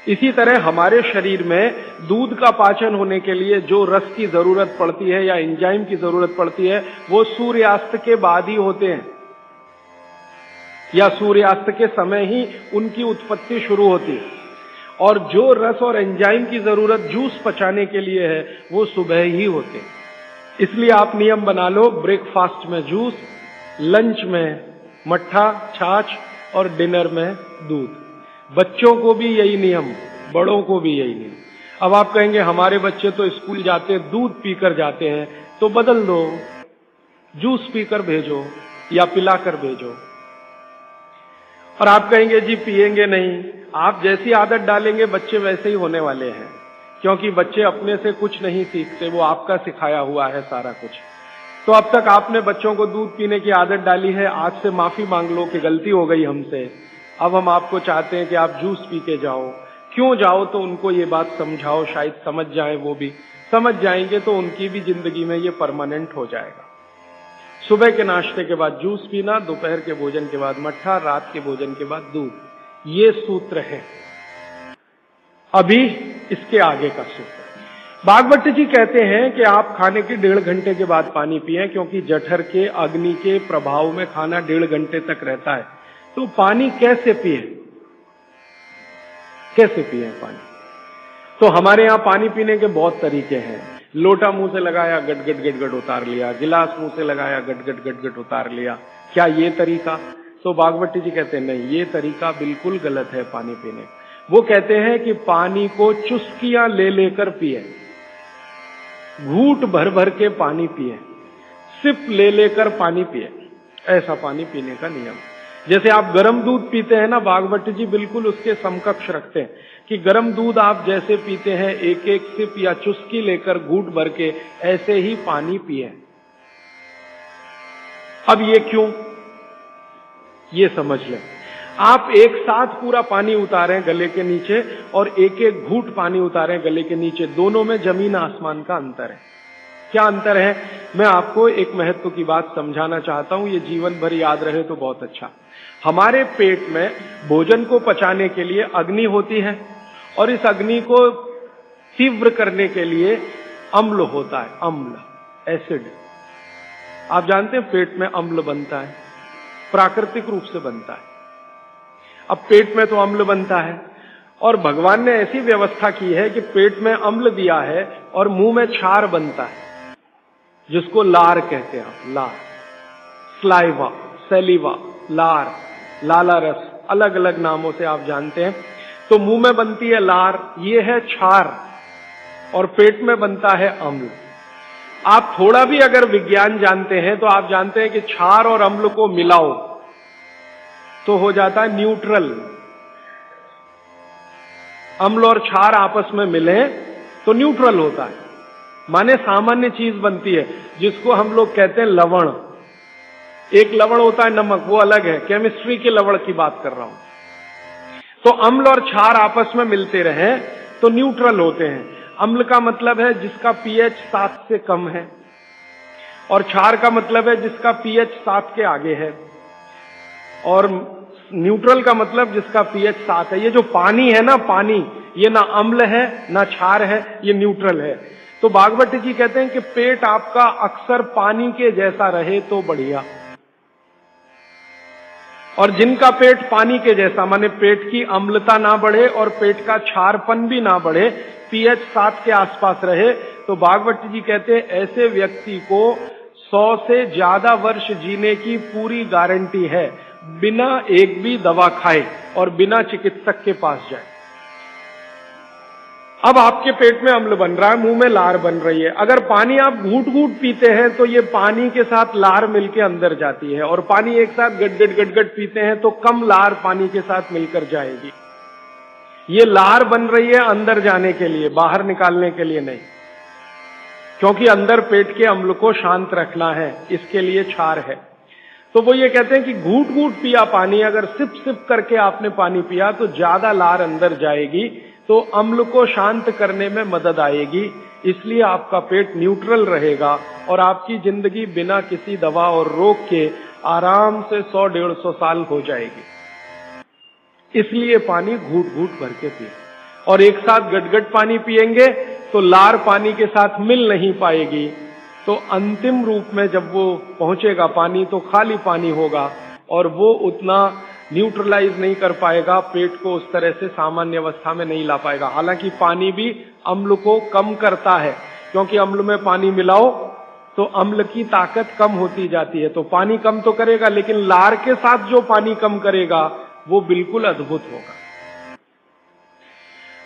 इसी तरह हमारे शरीर में दूध का पाचन होने के लिए जो रस की जरूरत पड़ती है या एंजाइम की जरूरत पड़ती है वो सूर्यास्त के बाद ही होते हैं या सूर्यास्त के समय ही उनकी उत्पत्ति शुरू होती है। और जो रस और एंजाइम की जरूरत जूस पचाने के लिए है वो सुबह ही होते हैं। इसलिए आप नियम बना लो, ब्रेकफास्ट में जूस, लंच में मट्ठा छाछ और डिनर में दूध। बच्चों को भी यही नियम, बड़ों को भी यही नियम। अब आप कहेंगे हमारे बच्चे तो स्कूल जाते हैं दूध पीकर जाते हैं, तो बदल दो, जूस पीकर भेजो या पिलाकर भेजो। और आप कहेंगे जी पिएंगे नहीं। आप जैसी आदत डालेंगे बच्चे वैसे ही होने वाले हैं, क्योंकि बच्चे अपने से कुछ नहीं सीखते, वो आपका सिखाया हुआ है सारा कुछ। तो अब तक आपने बच्चों को दूध पीने की आदत डाली है, आज से माफी मांग लो कि गलती हो गई हमसे। अब हम आपको चाहते हैं कि आप जूस पी के जाओ। क्यों जाओ? तो उनको ये बात समझाओ, शायद समझ जाएं, वो भी समझ जाएंगे तो उनकी भी जिंदगी में ये परमानेंट हो जाएगा। सुबह के नाश्ते के बाद जूस पीना, दोपहर के भोजन के बाद मट्ठा, रात के भोजन के बाद दूध। ये सूत्र है। अभी इसके आगे का सूत्र भागवत जी कहते हैं कि आप खाने के 1.5 घंटे के बाद पानी पिएं, क्योंकि जठर के अग्नि के प्रभाव में खाना 1.5 घंटे तक रहता है। तो पानी कैसे पिए? कैसे पिए पानी? तो हमारे यहां पानी पीने के बहुत तरीके हैं। लोटा मुंह से लगाया, गट गट गट गट उतार लिया। गिलास मुंह से लगाया, गट गट गट गट उतार लिया। क्या ये तरीका? तो भागवत जी कहते हैं नहीं, ये तरीका बिल्कुल गलत है पानी पीने। वो कहते हैं कि पानी को चुस्कियां ले लेकर पिए, घूंट भर भर के पानी पिए, सिप ले लेकर पानी पिए। ऐसा पानी पीने का नियम। जैसे आप गर्म दूध पीते हैं ना, भागवत जी बिल्कुल उसके समकक्ष रखते हैं कि गर्म दूध आप जैसे पीते हैं एक एक सिप या चुस्की लेकर घूंट भर के, ऐसे ही पानी पिए। अब ये क्यों? ये समझ लें। आप एक साथ पूरा पानी उतारें गले के नीचे और एक एक घूंट पानी उतारें गले के नीचे, दोनों में जमीन आसमान का अंतर है। क्या अंतर है? मैं आपको एक महत्व की बात समझाना चाहता हूं, ये जीवन भर याद रहे तो बहुत अच्छा। हमारे पेट में भोजन को पचाने के लिए अग्नि होती है और इस अग्नि को तीव्र करने के लिए अम्ल होता है, अम्ल, एसिड। आप जानते हैं पेट में अम्ल बनता है, प्राकृतिक रूप से बनता है। अब पेट में तो अम्ल बनता है और भगवान ने ऐसी व्यवस्था की है कि पेट में अम्ल दिया है और मुंह में क्षार बनता है, जिसको लार कहते हैं। आप लार, स्लाइवा, सैलिवा, लार, लाला रस, अलग अलग नामों से आप जानते हैं। तो मुंह में बनती है लार, ये है क्षार, और पेट में बनता है अम्ल। आप थोड़ा भी अगर विज्ञान जानते हैं तो आप जानते हैं कि क्षार और अम्ल को मिलाओ तो हो जाता है न्यूट्रल। अम्ल और क्षार आपस में मिले तो न्यूट्रल होता है, माने सामान्य चीज बनती है, जिसको हम लोग कहते हैं लवण। एक लवण होता है नमक, वो अलग है, केमिस्ट्री के लवण की बात कर रहा हूं। तो अम्ल और क्षार आपस में मिलते रहे तो न्यूट्रल होते हैं। अम्ल का मतलब है जिसका पीएच 7 से कम है, और क्षार का मतलब है जिसका पीएच 7 के आगे है, और न्यूट्रल का मतलब जिसका पीएच 7 है। ये जो पानी है ना, पानी, ये ना अम्ल है ना क्षार है, ये न्यूट्रल है। तो भागवत जी कहते हैं कि पेट आपका अक्सर पानी के जैसा रहे तो बढ़िया। और जिनका पेट पानी के जैसा, माने पेट की अम्लता ना बढ़े और पेट का क्षारपन भी ना बढ़े, pH 7 के आसपास रहे, तो भागवत जी कहते हैं ऐसे व्यक्ति को 100 से ज्यादा वर्ष जीने की पूरी गारंटी है, बिना एक भी दवा खाए और बिना चिकित्सक के पास जाए। अब आपके पेट में अम्ल बन रहा है, मुंह में लार बन रही है, अगर पानी आप घूट घूट पीते हैं तो ये पानी के साथ लार मिलके अंदर जाती है, और पानी एक साथ गट पीते हैं तो कम लार पानी के साथ मिलकर जाएगी। ये लार बन रही है अंदर जाने के लिए, बाहर निकालने के लिए नहीं, क्योंकि अंदर पेट के अम्ल को शांत रखना है, इसके लिए क्षार है। तो वो ये कहते हैं कि घूट घूट पिया पानी, अगर सिप सिप करके आपने पानी पिया तो ज्यादा लार अंदर जाएगी, तो अम्ल को शांत करने में मदद आएगी, इसलिए आपका पेट न्यूट्रल रहेगा और आपकी जिंदगी बिना किसी दवा और रोग के आराम से 100-150 साल हो जाएगी। इसलिए पानी घूट घूट भर के पिए, और एक साथ गटगट पानी पिएंगे तो लार पानी के साथ मिल नहीं पाएगी, तो अंतिम रूप में जब वो पहुंचेगा पानी तो खाली पानी होगा और वो उतना न्यूट्रलाइज नहीं कर पाएगा, पेट को उस तरह से सामान्य अवस्था में नहीं ला पाएगा। हालांकि पानी भी अम्ल को कम करता है, क्योंकि अम्ल में पानी मिलाओ तो अम्ल की ताकत कम होती जाती है, तो पानी कम तो करेगा, लेकिन लार के साथ जो पानी कम करेगा वो बिल्कुल अद्भुत होगा।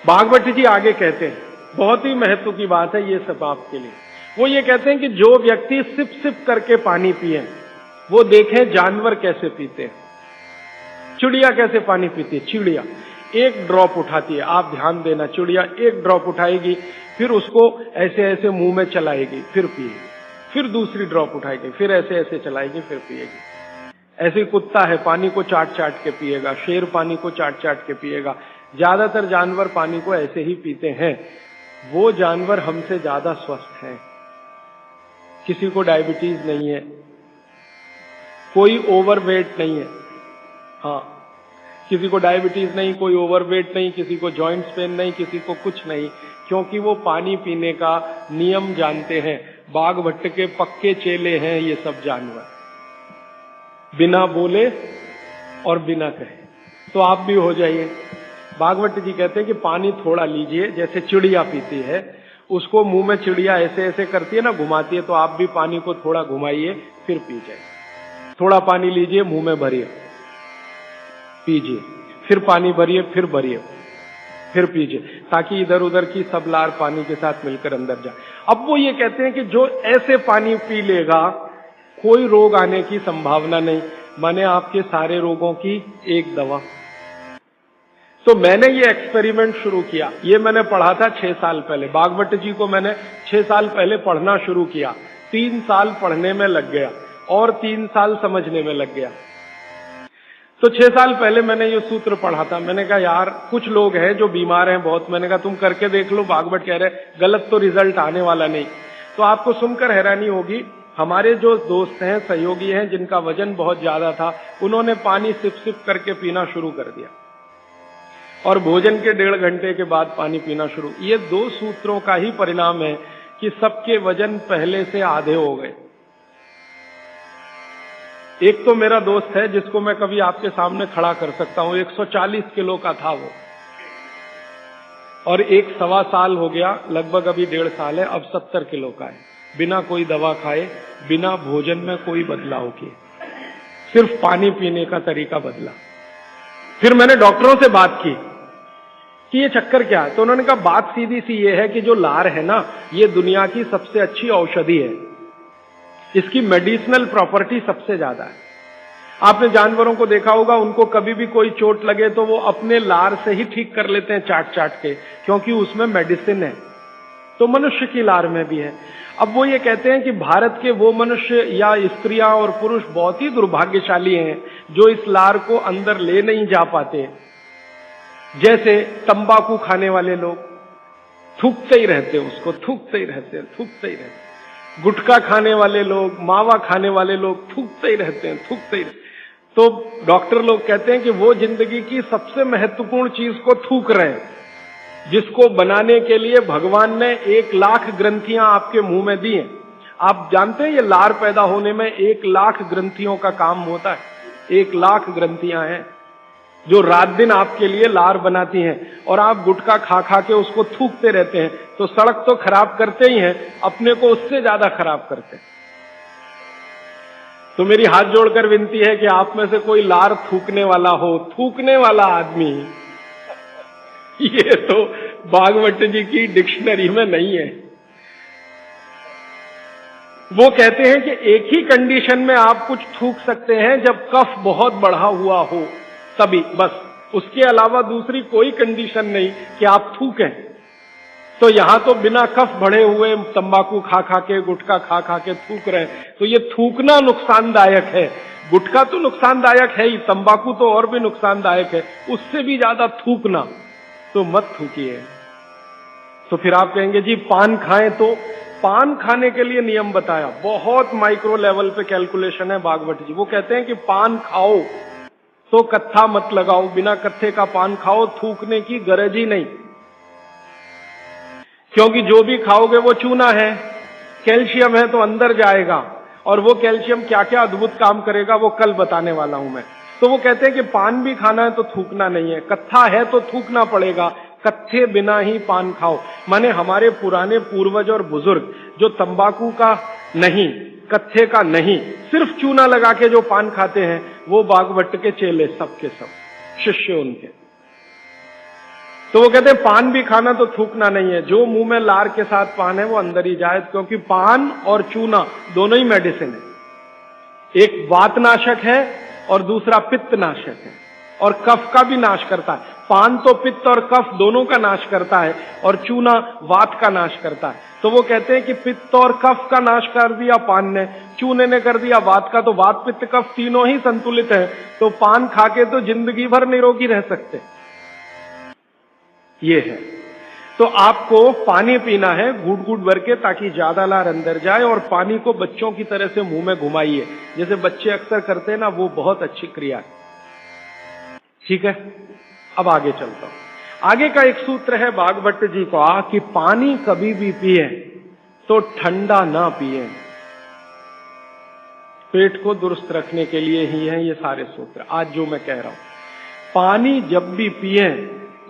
भागवत जी आगे कहते हैं, बहुत ही महत्व की बात है ये सब आपके लिए। वो ये कहते हैं कि जो व्यक्ति सिप सिप करके पानी पिए, वो देखें जानवर कैसे पीते हैं। चिड़िया कैसे पानी पीती है? चिड़िया एक ड्रॉप उठाती है, आप ध्यान देना, चिड़िया एक ड्रॉप उठाएगी, फिर उसको ऐसे ऐसे मुंह में चलाएगी, फिर पिएगी, फिर दूसरी ड्रॉप उठाएगी, फिर ऐसे ऐसे चलाएगी, फिर पिएगी। ऐसे कुत्ता है, पानी को चाट चाट के पिएगा, शेर पानी को चाट चाट के पिएगा। ज्यादातर जानवर पानी को ऐसे ही पीते हैं। वो जानवर हमसे ज्यादा स्वस्थ हैं, किसी को डायबिटीज नहीं है, कोई ओवरवेट नहीं है। हाँ, किसी को डायबिटीज नहीं, कोई ओवरवेट नहीं, किसी को जॉइंट्स पेन नहीं, किसी को कुछ नहीं, क्योंकि वो पानी पीने का नियम जानते हैं। बाघ भट्ट के पक्के चेले हैं ये सब जानवर, बिना बोले और बिना कहे। तो आप भी हो जाइए। भागवत जी कहते हैं कि पानी थोड़ा लीजिए, जैसे चिड़िया पीती है, उसको मुंह में चिड़िया ऐसे ऐसे करती है ना, घुमाती है, तो आप भी पानी को थोड़ा घुमाइए, फिर पी जाइए। थोड़ा पानी लीजिए, मुंह में भरिए, पीजिए, फिर पानी भरिए, फिर भरिए, फिर पीजिए, ताकि इधर उधर की सब लार पानी के साथ मिलकर अंदर जाए। अब वो ये कहते हैं कि जो ऐसे पानी पी लेगा, कोई रोग आने की संभावना नहीं, माने आपके सारे रोगों की एक दवा। तो मैंने ये एक्सपेरिमेंट शुरू किया, ये मैंने पढ़ा था 6 साल पहले। भागवत जी को मैंने 6 साल पहले पढ़ना शुरू किया, 3 साल पढ़ने में लग गया और 3 साल समझने में लग गया। तो 6 साल पहले मैंने ये सूत्र पढ़ा था। मैंने कहा यार, कुछ लोग हैं जो बीमार हैं बहुत, मैंने कहा तुम करके देख लो, भागवत कह रहे गलत तो रिजल्ट आने वाला नहीं। तो आपको सुनकर हैरानी होगी, हमारे जो दोस्त हैं, सहयोगी हैं, जिनका वजन बहुत ज्यादा था, उन्होंने पानी सिप सिप करके पीना शुरू कर दिया, और भोजन के 1.5 घंटे के बाद पानी पीना शुरू। ये 2 सूत्रों का ही परिणाम है कि सबके वजन पहले से आधे हो गए। एक तो मेरा दोस्त है जिसको मैं कभी आपके सामने खड़ा कर सकता हूं, 140 किलो का था वो, और 1.25 साल हो गया, लगभग अभी 1.5 साल है, अब 70 किलो का है, बिना कोई दवा खाए, बिना भोजन में कोई बदलाव किए, सिर्फ पानी पीने का तरीका बदला। फिर मैंने डॉक्टरों से बात की कि ये चक्कर क्या है, तो उन्होंने कहा बात सीधी सी ये है कि जो लार है ना, ये दुनिया की सबसे अच्छी औषधि है, इसकी मेडिसिनल प्रॉपर्टी सबसे ज्यादा है। आपने जानवरों को देखा होगा, उनको कभी भी कोई चोट लगे तो वो अपने लार से ही ठीक कर लेते हैं, चाट चाट के, क्योंकि उसमें मेडिसिन है। तो मनुष्य की लार में भी है। अब वो ये कहते हैं कि भारत के वो मनुष्य या स्त्रियां और पुरुष बहुत ही दुर्भाग्यशाली हैं जो इस लार को अंदर ले नहीं जा पाते। जैसे तंबाकू खाने वाले लोग थूकते ही रहते हैं, उसको थूकते ही रहते हैं, थूकते ही रहते हैं। गुटखा खाने वाले लोग, मावा खाने वाले लोग थूकते ही रहते हैं, थूकते ही रहते हैं। तो डॉक्टर लोग कहते हैं कि वो जिंदगी की सबसे महत्वपूर्ण चीज को थूक रहे हैं, जिसको बनाने के लिए भगवान ने 1 लाख ग्रंथियां आपके मुंह में दी हैं। आप जानते हैं ये लार पैदा होने में 1 लाख ग्रंथियों का काम होता है। 1,00,000 ग्रंथियां हैं जो रात दिन आपके लिए लार बनाती हैं, और आप गुटखा खा खा के उसको थूकते रहते हैं, तो सड़क तो खराब करते ही हैं, अपने को उससे ज्यादा खराब करते हैं। तो मेरी हाथ जोड़कर विनती है कि आप में से कोई लार थूकने वाला हो, थूकने वाला आदमी, ये तो भागवत जी की डिक्शनरी में नहीं है। वो कहते हैं कि एक ही कंडीशन में आप कुछ थूक सकते हैं, जब कफ बहुत बढ़ा हुआ हो, तभी, बस। उसके अलावा दूसरी कोई कंडीशन नहीं कि आप थूकें। तो यहां तो बिना कफ बढ़े हुए तंबाकू खा खा के, गुटखा खा खा के थूक रहे हैं, तो ये थूकना नुकसानदायक है। गुटखा तो नुकसानदायक है ही, तंबाकू तो और भी नुकसानदायक है, उससे भी ज्यादा थूकना, तो मत थूकिए। तो फिर आप कहेंगे जी पान खाएं, तो पान खाने के लिए नियम बताया, बहुत माइक्रो लेवल पे कैलकुलेशन है भागवत जी। वो कहते हैं कि पान खाओ तो कत्था मत लगाओ, बिना कत्थे का पान खाओ, थूकने की गरज ही नहीं, क्योंकि जो भी खाओगे वो चूना है, कैल्शियम है, तो अंदर जाएगा, और वो कैल्शियम क्या क्या अद्भुत काम करेगा वो कल बताने वाला हूं मैं। तो वो कहते हैं कि पान भी खाना है तो थूकना नहीं है, कत्था है तो थूकना पड़ेगा, कत्थे बिना ही पान खाओ। माने हमारे पुराने पूर्वज और बुजुर्ग जो तंबाकू का नहीं, कत्थे का नहीं, सिर्फ चूना लगा के जो पान खाते हैं, वो भागवत के चेले सब के सब, शिष्य उनके। तो वो कहते हैं पान भी खाना तो थूकना नहीं है, जो मुंह में लार के साथ पान है वो अंदर ही जाए, क्योंकि पान और चूना दोनों ही मेडिसिन है। एक वातनाशक है और दूसरा पित्तनाशक है, और कफ का भी नाश करता है। पान तो पित्त और कफ दोनों का नाश करता है, और चूना वात का नाश करता है। तो वो कहते हैं कि पित्त और कफ का नाश कर दिया पान ने, चूने ने कर दिया वात का, तो वात पित्त कफ तीनों ही संतुलित है, तो पान खा के तो जिंदगी भर निरोगी रह सकते। ये है। तो आपको पानी पीना है घूट घूट भर के, ताकि ज्यादा लार अंदर जाए, और पानी को बच्चों की तरह से मुंह में घुमाइए, जैसे बच्चे अक्सर करते हैं ना, वो बहुत अच्छी क्रिया है। ठीक है, अब आगे चलता हूं। आगे का एक सूत्र है भागवत जी का कि पानी कभी भी पिए तो ठंडा ना पिए। पेट को दुरुस्त रखने के लिए ही है ये सारे सूत्र आज जो मैं कह रहा हूं। पानी जब भी पिए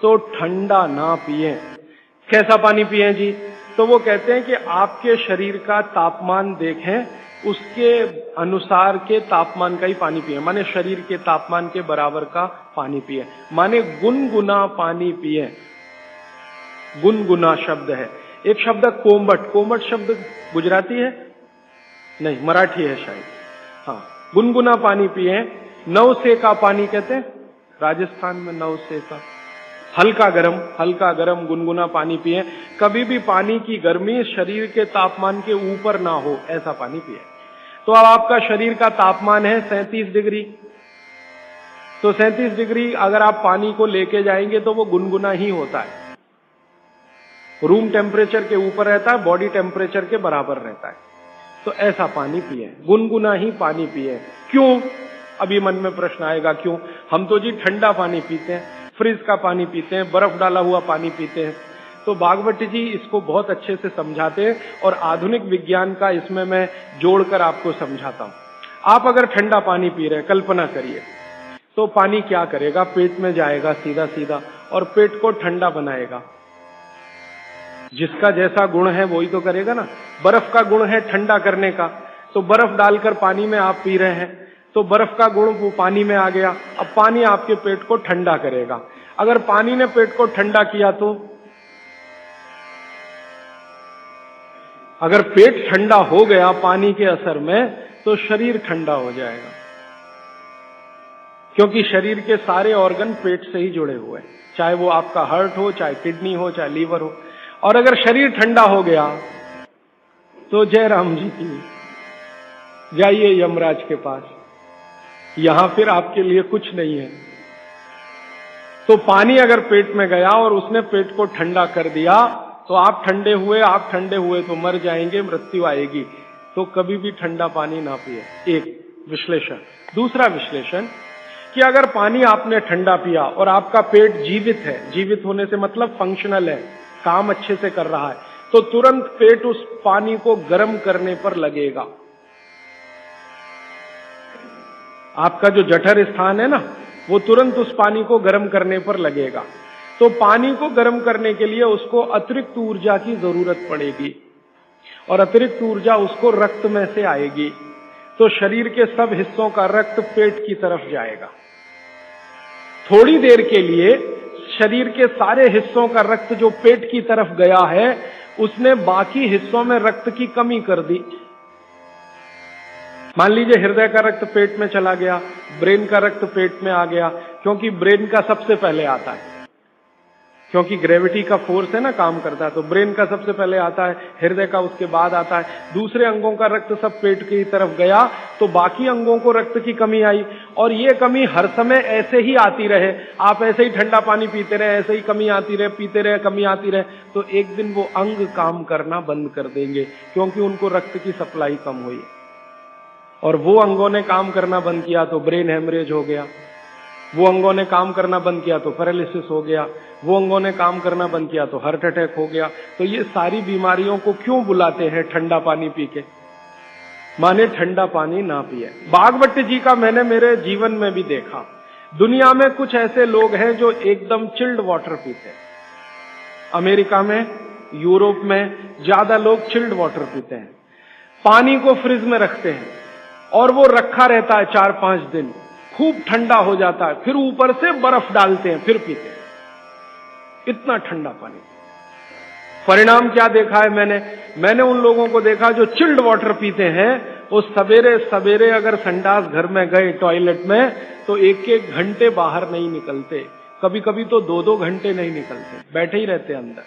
तो ठंडा ना पिए। कैसा पानी पिए जी? तो वो कहते हैं कि आपके शरीर का तापमान देखें, उसके अनुसार के तापमान का ही पानी पिए, माने शरीर के तापमान के बराबर का पानी पिए, माने गुनगुना पानी पिए। गुनगुना शब्द है। एक शब्द कोमट, कोमट शब्द गुजराती है नहीं, मराठी है शायद। हाँ, गुनगुना पानी पिए। नवसे का पानी कहते हैं राजस्थान में, नवसे का हल्का गरम गुनगुना पानी पिए। कभी भी पानी की गर्मी शरीर के तापमान के ऊपर ना हो, ऐसा पानी पिए। तो अब आपका शरीर का तापमान है 37 डिग्री, तो 37 डिग्री अगर आप पानी को लेके जाएंगे तो वो गुनगुना ही होता है। रूम टेम्परेचर के ऊपर रहता है, बॉडी टेम्परेचर के बराबर रहता है। तो ऐसा पानी पिए, गुनगुना ही पानी पिए। क्यों? अभी मन में प्रश्न आएगा क्यों? हम तो जी ठंडा पानी पीते हैं, फ्रिज का पानी पीते हैं, बर्फ डाला हुआ पानी पीते हैं। तो भागवत जी इसको बहुत अच्छे से समझाते हैं, और आधुनिक विज्ञान का इसमें मैं जोड़कर आपको समझाता हूं। आप अगर ठंडा पानी पी रहे हैं, कल्पना करिए, तो पानी क्या करेगा? पेट में जाएगा सीधा सीधा, और पेट को ठंडा बनाएगा। जिसका जैसा गुण है वही तो करेगा ना। बर्फ का गुण है ठंडा करने का, तो बर्फ डालकर पानी में आप पी रहे हैं, तो बर्फ का गुण वो पानी में आ गया। अब पानी आपके पेट को ठंडा करेगा। अगर पानी ने पेट को ठंडा किया, तो अगर पेट ठंडा हो गया पानी के असर में, तो शरीर ठंडा हो जाएगा, क्योंकि शरीर के सारे ऑर्गन पेट से ही जुड़े हुए हैं, चाहे वो आपका हार्ट हो, चाहे किडनी हो, चाहे लीवर हो। और अगर शरीर ठंडा हो गया तो जय राम जी की, जाइए यमराज के पास, यहां फिर आपके लिए कुछ नहीं है। तो पानी अगर पेट में गया और उसने पेट को ठंडा कर दिया, तो आप ठंडे हुए तो मर जाएंगे, मृत्यु आएगी। तो कभी भी ठंडा पानी ना पिए। एक विश्लेषण। दूसरा विश्लेषण कि अगर पानी आपने ठंडा पिया और आपका पेट जीवित है, जीवित होने से मतलब फंक्शनल है, काम अच्छे से कर रहा है, तो तुरंत पेट उस पानी को गर्म करने पर लगेगा। आपका जो जठर स्थान है ना, वो तुरंत उस पानी को गर्म करने पर लगेगा। तो पानी को गर्म करने के लिए उसको अतिरिक्त ऊर्जा की जरूरत पड़ेगी, और अतिरिक्त ऊर्जा उसको रक्त में से आएगी। तो शरीर के सब हिस्सों का रक्त पेट की तरफ जाएगा। थोड़ी देर के लिए शरीर के सारे हिस्सों का रक्त जो पेट की तरफ गया है, उसने बाकी हिस्सों में रक्त की कमी कर दी। मान लीजिए हृदय का रक्त पेट में चला गया, ब्रेन का रक्त पेट में आ गया, क्योंकि ब्रेन का सबसे पहले आता है, क्योंकि ग्रेविटी का फोर्स है ना, काम करता है, तो ब्रेन का सबसे पहले आता है, हृदय का उसके बाद आता है। दूसरे अंगों का रक्त सब पेट की तरफ गया, तो बाकी अंगों को रक्त की कमी आई। और ये कमी हर समय ऐसे ही आती रहे, आप ऐसे ही ठंडा पानी पीते रहे, ऐसे ही कमी आती रहे, पीते रहे, कमी आती रहे, तो एक दिन वो अंग काम करना बंद कर देंगे, क्योंकि उनको रक्त की सप्लाई कम हुई। और वो अंगों ने काम करना बंद किया तो ब्रेन हेमरेज हो गया, वो अंगों ने काम करना बंद किया तो पैरालिसिस हो गया, वो अंगों ने काम करना बंद किया तो हार्ट अटैक हो गया। तो ये सारी बीमारियों को क्यों बुलाते हैं ठंडा पानी पी के? माने ठंडा पानी ना पिए। बागवट जी का मैंने मेरे जीवन में भी देखा। दुनिया में कुछ ऐसे लोग हैं जो एकदम चिल्ड वाटर पीते हैं। अमेरिका में, यूरोप में ज्यादा लोग चिल्ड वाटर पीते हैं। पानी को फ्रिज में रखते हैं और वो रखा रहता है 4-5 दिन, खूब ठंडा हो जाता है, फिर ऊपर से बर्फ डालते हैं, फिर पीते हैं। इतना ठंडा पानी। परिणाम क्या देखा है मैंने उन लोगों को देखा जो चिल्ड वाटर पीते हैं, वो सवेरे सवेरे अगर संडास घर में गए टॉयलेट में, तो 1-1 घंटे बाहर नहीं निकलते, कभी कभी तो 2-2 घंटे नहीं निकलते, बैठे ही रहते अंदर।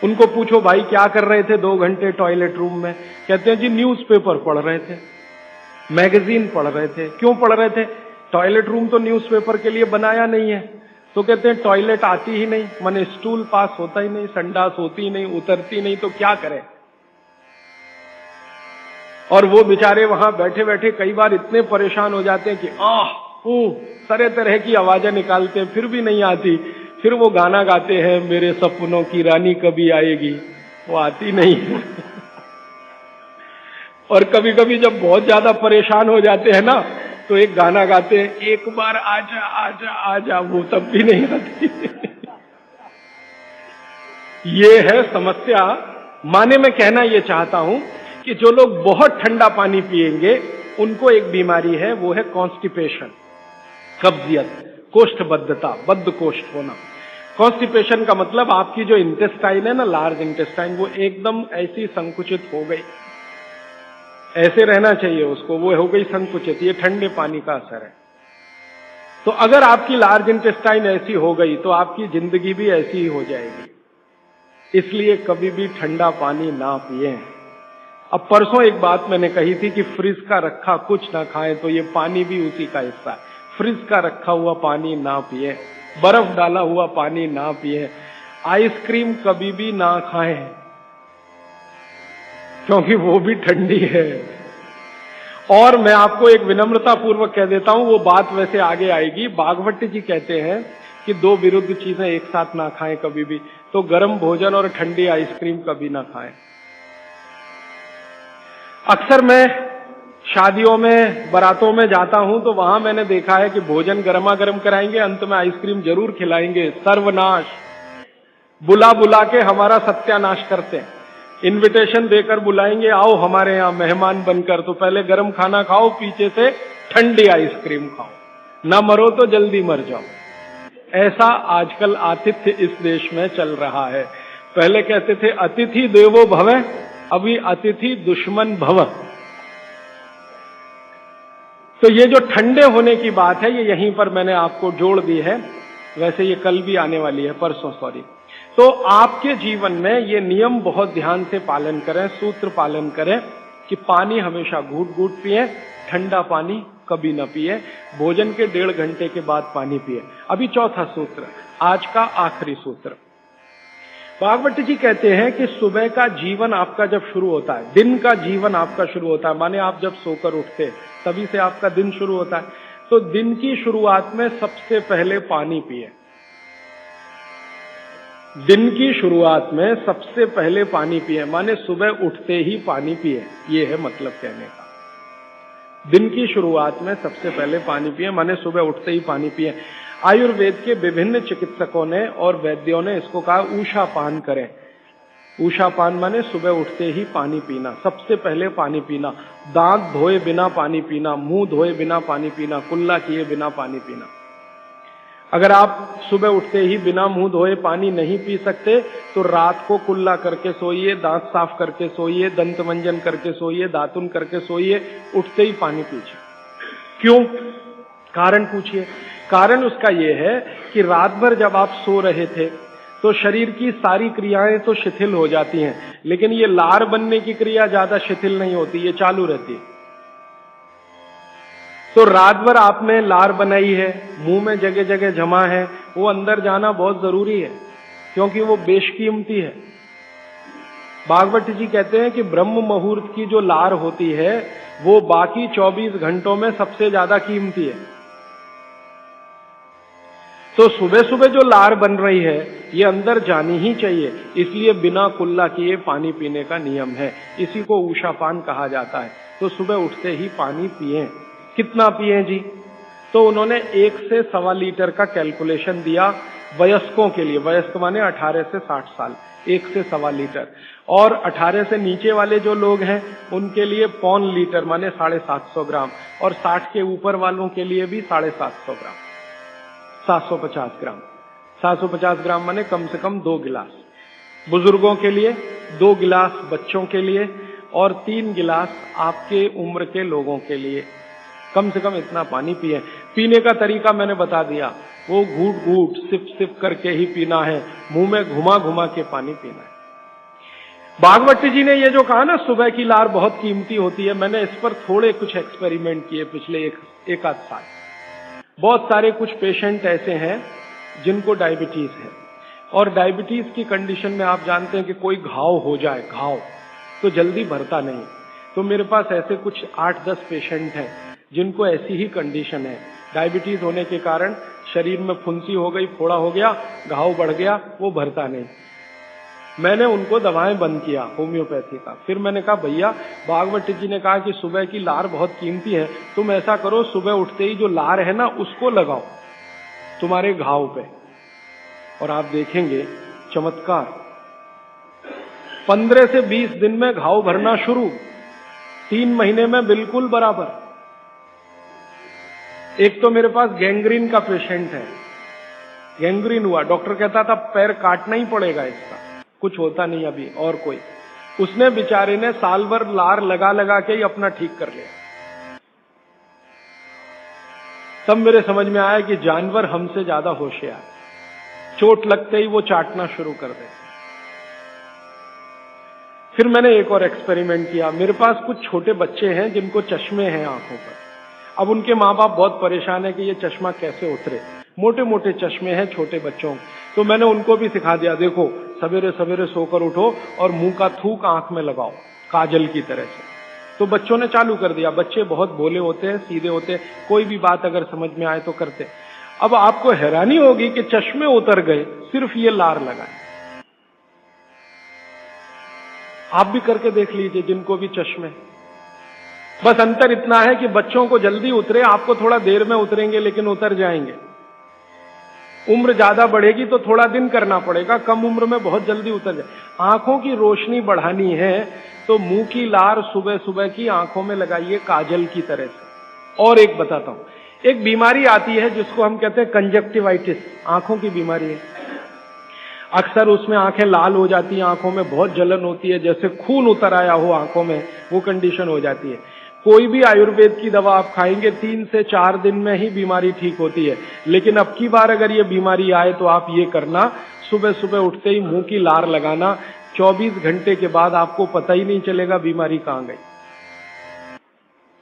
उनको पूछो भाई क्या कर रहे थे 2 घंटे टॉयलेट रूम में? कहते हैं जी न्यूज़पेपर पढ़ रहे थे, मैगजीन पढ़ रहे थे। क्यों पढ़ रहे थे? टॉयलेट रूम तो न्यूज़पेपर के लिए बनाया नहीं है। तो कहते हैं टॉयलेट आती ही नहीं, माने स्टूल पास होता ही नहीं, संडास होती ही नहीं, उतरती नहीं, तो क्या करें? और वो बेचारे वहां बैठे बैठे कई बार इतने परेशान हो जाते हैं कि तरह तरह की आवाजें निकालते हैं, फिर भी नहीं आती। फिर वो गाना गाते हैं, मेरे सपनों की रानी कभी आएगी, वो आती नहीं है। और कभी कभी जब बहुत ज्यादा परेशान हो जाते हैं ना, तो एक गाना गाते हैं, एक बार आजा आजा आजा, वो तब भी नहीं आती। ये है समस्या। माने मैं कहना ये चाहता हूं कि जो लोग बहुत ठंडा पानी पिएंगे, उनको एक बीमारी है, वो है कॉन्स्टिपेशन, कब्जियत, कोष्ठबद्धता, बद्ध कोष्ठ होना। कॉन्स्टिपेशन का मतलब आपकी जो इंटेस्टाइन है ना, लार्ज इंटेस्टाइन, वो एकदम ऐसी संकुचित हो गई, ऐसे रहना चाहिए उसको, वो हो गई संकुचित। ये ठंडे पानी का असर है। तो अगर आपकी लार्ज इंटेस्टाइन ऐसी हो गई, तो आपकी जिंदगी भी ऐसी ही हो जाएगी। इसलिए कभी भी ठंडा पानी ना पिए। अब परसों एक बात मैंने कही थी कि फ्रिज का रखा कुछ ना खाएं, तो ये पानी भी उसी का हिस्सा है। फ्रिज का रखा हुआ पानी ना पिए, बर्फ डाला हुआ पानी ना पिए, आइसक्रीम कभी भी ना खाएं, क्योंकि वो भी ठंडी है। और मैं आपको एक विनम्रता पूर्वक कह देता हूं, वो बात वैसे आगे आएगी। बागवट जी कहते हैं कि 2 विरुद्ध चीजें एक साथ ना खाएं कभी भी, तो गर्म भोजन और ठंडी आइसक्रीम कभी ना खाएं। अक्सर मैं शादियों में, बारातों में जाता हूं, तो वहां मैंने देखा है कि भोजन गर्मा गर्म कराएंगे, अंत में आइसक्रीम जरूर खिलाएंगे। सर्वनाश, बुला बुला के हमारा सत्यानाश करते हैं। इनविटेशन देकर बुलाएंगे, आओ हमारे यहां मेहमान बनकर, तो पहले गर्म खाना खाओ, पीछे से ठंडी आइसक्रीम खाओ, ना मरो तो जल्दी मर जाओ। ऐसा आजकल आतिथ्य इस देश में चल रहा है। पहले कहते थे अतिथि देवो भव, अभी अतिथि दुश्मन भव। तो ये जो ठंडे होने की बात है, ये यहीं पर मैंने आपको जोड़ दी है। वैसे ये कल भी आने वाली है, परसों सॉरी। तो आपके जीवन में ये नियम बहुत ध्यान से पालन करें, सूत्र पालन करें कि पानी हमेशा घूट घूट पिए, ठंडा पानी कभी न पिए, भोजन के 1.5 घंटे के बाद पानी पिए। अभी चौथा सूत्र, आज का आखिरी सूत्र। भागवत जी कहते हैं कि सुबह का जीवन आपका जब शुरू होता है, दिन का जीवन आपका शुरू होता है, माने आप जब सोकर उठते हैं तभी से आपका दिन शुरू होता है, तो दिन की शुरुआत में सबसे पहले पानी पिए। दिन की शुरुआत में सबसे पहले पानी पिए, माने सुबह उठते ही पानी पिए, ये है मतलब कहने का। दिन की शुरुआत में सबसे पहले पानी पिए, माने सुबह उठते ही पानी पिए। आयुर्वेद के विभिन्न चिकित्सकों ने और वैद्यों ने इसको कहा ऊषा पान करें। ऊषा पान माने सुबह उठते ही पानी पीना, सबसे पहले पानी पीना, दांत धोए बिना पानी पीना, मुंह धोए बिना पानी पीना, कुल्ला किए बिना पानी पीना। अगर आप सुबह उठते ही बिना मुंह धोए पानी नहीं पी सकते तो रात को कुल्ला करके सोइए, दांत साफ करके सोइए, दंत मंजन करके सोइए, दातुन करके सोइए, उठते ही पानी पीजिए। क्यों? कारण पूछिए। कारण उसका यह है कि रात भर जब आप सो रहे थे तो शरीर की सारी क्रियाएं तो शिथिल हो जाती हैं, लेकिन ये लार बनने की क्रिया ज्यादा शिथिल नहीं होती, ये चालू रहती है। तो रात भर आपने लार बनाई है, मुंह में जगह जगह जमा है, वो अंदर जाना बहुत जरूरी है, क्योंकि वो बेशकीमती है। भागवत जी कहते हैं कि ब्रह्म मुहूर्त की जो लार होती है वो बाकी 24 घंटों में सबसे ज्यादा कीमती है। तो सुबह सुबह जो लार बन रही है ये अंदर जानी ही चाहिए, इसलिए बिना कुल्ला किए पानी पीने का नियम है। इसी को ऊषापान कहा जाता है। तो सुबह उठते ही पानी पिए। कितना पिए जी? तो उन्होंने 1 से 1.25 लीटर का कैलकुलेशन दिया वयस्कों के लिए। वयस्क माने 18 से 60 साल, 1 से 1.25 लीटर। और 18 से नीचे वाले जो लोग हैं उनके लिए 1.25 लीटर माने 750 ग्राम, और 60 के ऊपर वालों के लिए भी 750 ग्राम, 750 ग्राम। 750 ग्राम माने कम से कम 2 गिलास बुजुर्गों के लिए, 2 गिलास बच्चों के लिए, और 3 गिलास आपके उम्र के लोगों के लिए। कम से कम इतना पानी पिए। पीने का तरीका मैंने बता दिया, वो घूट घूट सिप सिप करके ही पीना है, मुंह में घुमा घुमा के पानी पीना है। भागवत जी ने ये जो कहा ना सुबह की लार बहुत कीमती होती है, मैंने इस पर थोड़े कुछ एक्सपेरिमेंट किए पिछले एक आध साल। बहुत सारे कुछ पेशेंट ऐसे हैं जिनको डायबिटीज है, और डायबिटीज की कंडीशन में आप जानते हैं कि कोई घाव हो जाए, घाव तो जल्दी भरता नहीं। तो मेरे पास ऐसे कुछ 8-10 पेशेंट हैं जिनको ऐसी ही कंडीशन है। डायबिटीज होने के कारण शरीर में फुंसी हो गई, फोड़ा हो गया, घाव बढ़ गया, वो भरता नहीं। मैंने उनको दवाएं बंद किया होम्योपैथी का। फिर मैंने कहा भैया, भागवत जी ने कहा कि सुबह की लार बहुत कीमती है, तुम ऐसा करो सुबह उठते ही जो लार है ना उसको लगाओ तुम्हारे घाव पे, और आप देखेंगे चमत्कार। 15 से 20 दिन में घाव भरना शुरू, 3 महीने में बिल्कुल बराबर। एक तो मेरे पास गैंग्रीन का पेशेंट है, गैंग्रीन हुआ, डॉक्टर कहता था पैर काटना ही पड़ेगा इसका, कुछ होता नहीं अभी। और कोई, उसने बेचारे ने साल भर लार लगा लगा के ही अपना ठीक कर लिया। तब मेरे समझ में आया कि जानवर हमसे ज्यादा होशियार, चोट लगते ही वो चाटना शुरू कर दे। फिर मैंने एक और एक्सपेरिमेंट किया। मेरे पास कुछ छोटे बच्चे हैं जिनको चश्मे हैं आंखों पर। अब उनके माँ बाप बहुत परेशान है कि ये चश्मा कैसे उतरे, मोटे मोटे चश्मे हैं छोटे बच्चों। तो मैंने उनको भी सिखा दिया, देखो सवेरे सवेरे सोकर उठो और मुंह का थूक आंख में लगाओ काजल की तरह से। तो बच्चों ने चालू कर दिया। बच्चे बहुत भोले होते हैं, सीधे होते हैं, कोई भी बात अगर समझ में आए तो करते। अब आपको हैरानी होगी कि चश्मे उतर गए, सिर्फ ये लार लगाए। आप भी करके देख लीजिए जिनको भी चश्मे। बस अंतर इतना है कि बच्चों को जल्दी उतरे, आपको थोड़ा देर में उतरेंगे लेकिन उतर जाएंगे। उम्र ज्यादा बढ़ेगी तो थोड़ा दिन करना पड़ेगा, कम उम्र में बहुत जल्दी उतर जाए। आंखों की रोशनी बढ़ानी है तो मुंह की लार सुबह सुबह की आंखों में लगाइए काजल की तरह से। और एक बताता हूं, एक बीमारी आती है जिसको हम कहते हैं कंजक्टिवाइटिस, आंखों की बीमारी है। अक्सर उसमें आंखें लाल हो जाती हैं, आंखों में बहुत जलन होती है, जैसे खून उतर आया हो आंखों में, वो कंडीशन हो जाती है। कोई भी आयुर्वेद की दवा आप खाएंगे 3 से 4 दिन में ही बीमारी ठीक होती है। लेकिन अब की बार अगर ये बीमारी आए तो आप ये करना, सुबह सुबह उठते ही मुंह की लार लगाना, 24 घंटे के बाद आपको पता ही नहीं चलेगा बीमारी कहां गई।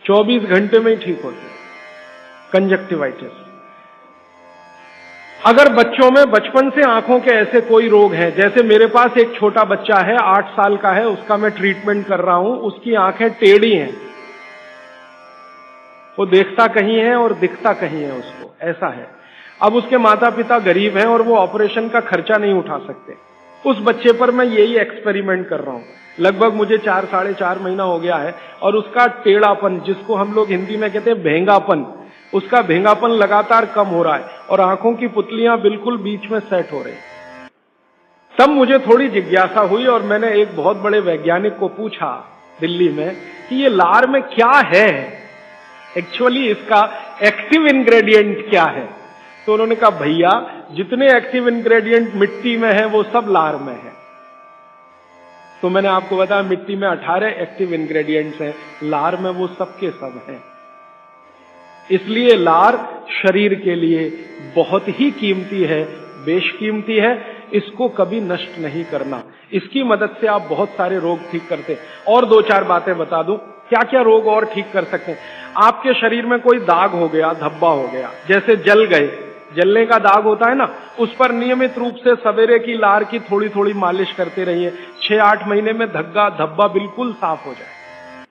24 घंटे में ही ठीक होती है कंजक्टिवाइटिस। अगर बच्चों में बचपन से आंखों के ऐसे कोई रोग हैं, जैसे मेरे पास एक छोटा बच्चा है 8 साल का है, उसका मैं ट्रीटमेंट कर रहा हूं, उसकी आंखें टेढ़ी हैं, वो देखता कहीं है और दिखता कहीं है, उसको ऐसा है। अब उसके माता पिता गरीब हैं और वो ऑपरेशन का खर्चा नहीं उठा सकते। उस बच्चे पर मैं यही एक्सपेरिमेंट कर रहा हूं। लगभग मुझे 4 साढ़े 4 महीना हो गया है, और उसका टेढ़ापन, जिसको हम लोग हिंदी में कहते हैं भेंगापन, उसका भेंगापन लगातार कम हो रहा है और आंखों की पुतलियां बिल्कुल बीच में सेट हो रही। तब मुझे थोड़ी जिज्ञासा हुई और मैंने एक बहुत बड़े वैज्ञानिक को पूछा दिल्ली में कि ये लार में क्या है, एक्चुअली इसका एक्टिव इंग्रेडिएंट क्या है। तो उन्होंने कहा भैया जितने एक्टिव इंग्रेडिएंट मिट्टी में है वो सब लार में है। तो मैंने आपको बताया मिट्टी में 18 एक्टिव इंग्रेडिएंट्स हैं, लार में वो सब के सब हैं। इसलिए लार शरीर के लिए बहुत ही कीमती है, बेशकीमती है, इसको कभी नष्ट नहीं करना। इसकी मदद से आप बहुत सारे रोग ठीक करते हैं। और 2-4 बातें बता दूं क्या क्या रोग और ठीक कर सकते हैं। आपके शरीर में कोई दाग हो गया, धब्बा हो गया, जैसे जल गए, जलने का दाग होता है ना, उस पर नियमित रूप से सवेरे की लार की थोड़ी थोड़ी मालिश करते रहिए। 6-8 महीने में धब्बा बिल्कुल साफ हो जाए,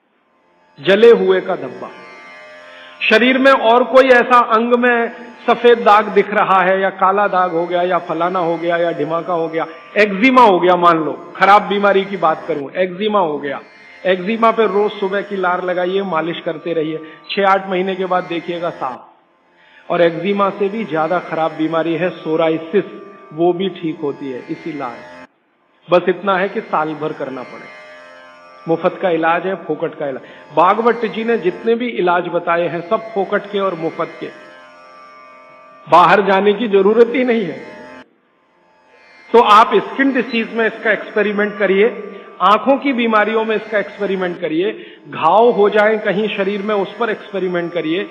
जले हुए का धब्बा। शरीर में और कोई ऐसा अंग में सफेद दाग दिख रहा है या काला दाग हो गया या फलाना हो गया या ढिमाका हो गया, एक्जिमा हो गया, मान लो खराब बीमारी की बात करूं, एक्जिमा हो गया, एक्जिमा पे रोज सुबह की लार लगाइए, मालिश करते रहिए, 6-8 महीने के बाद देखिएगा साफ। और एक्जिमा से भी ज्यादा खराब बीमारी है सोराइसिस, वो भी ठीक होती है इसी लार। बस इतना है कि साल भर करना पड़े। मुफ्त का इलाज है, फोकट का इलाज। भागवत जी ने जितने भी इलाज बताए हैं सब फोकट के और मुफ्त के, बाहर जाने की जरूरत ही नहीं है। तो आप स्किन डिसीज में इसका एक्सपेरिमेंट करिए, आंखों की बीमारियों में इसका एक्सपेरिमेंट करिए, घाव हो जाए कहीं शरीर में उस पर एक्सपेरिमेंट करिए,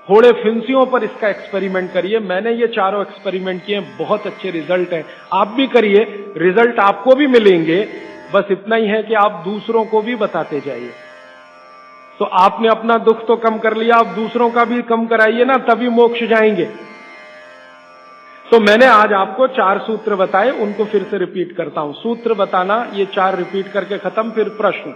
फोड़े फिंसियों पर इसका एक्सपेरिमेंट करिए। मैंने ये चारों एक्सपेरिमेंट किए, बहुत अच्छे रिजल्ट हैं। आप भी करिए, रिजल्ट आपको भी मिलेंगे। बस इतना ही है कि आप दूसरों को भी बताते जाइए। तो आपने अपना दुख तो कम कर लिया, आप दूसरों का भी कम कराइए ना, तभी मोक्ष जाएंगे। तो मैंने आज आपको 4 सूत्र बताए, उनको फिर से रिपीट करता हूं। सूत्र बताना, ये 4 रिपीट करके खत्म। फिर प्रश्न।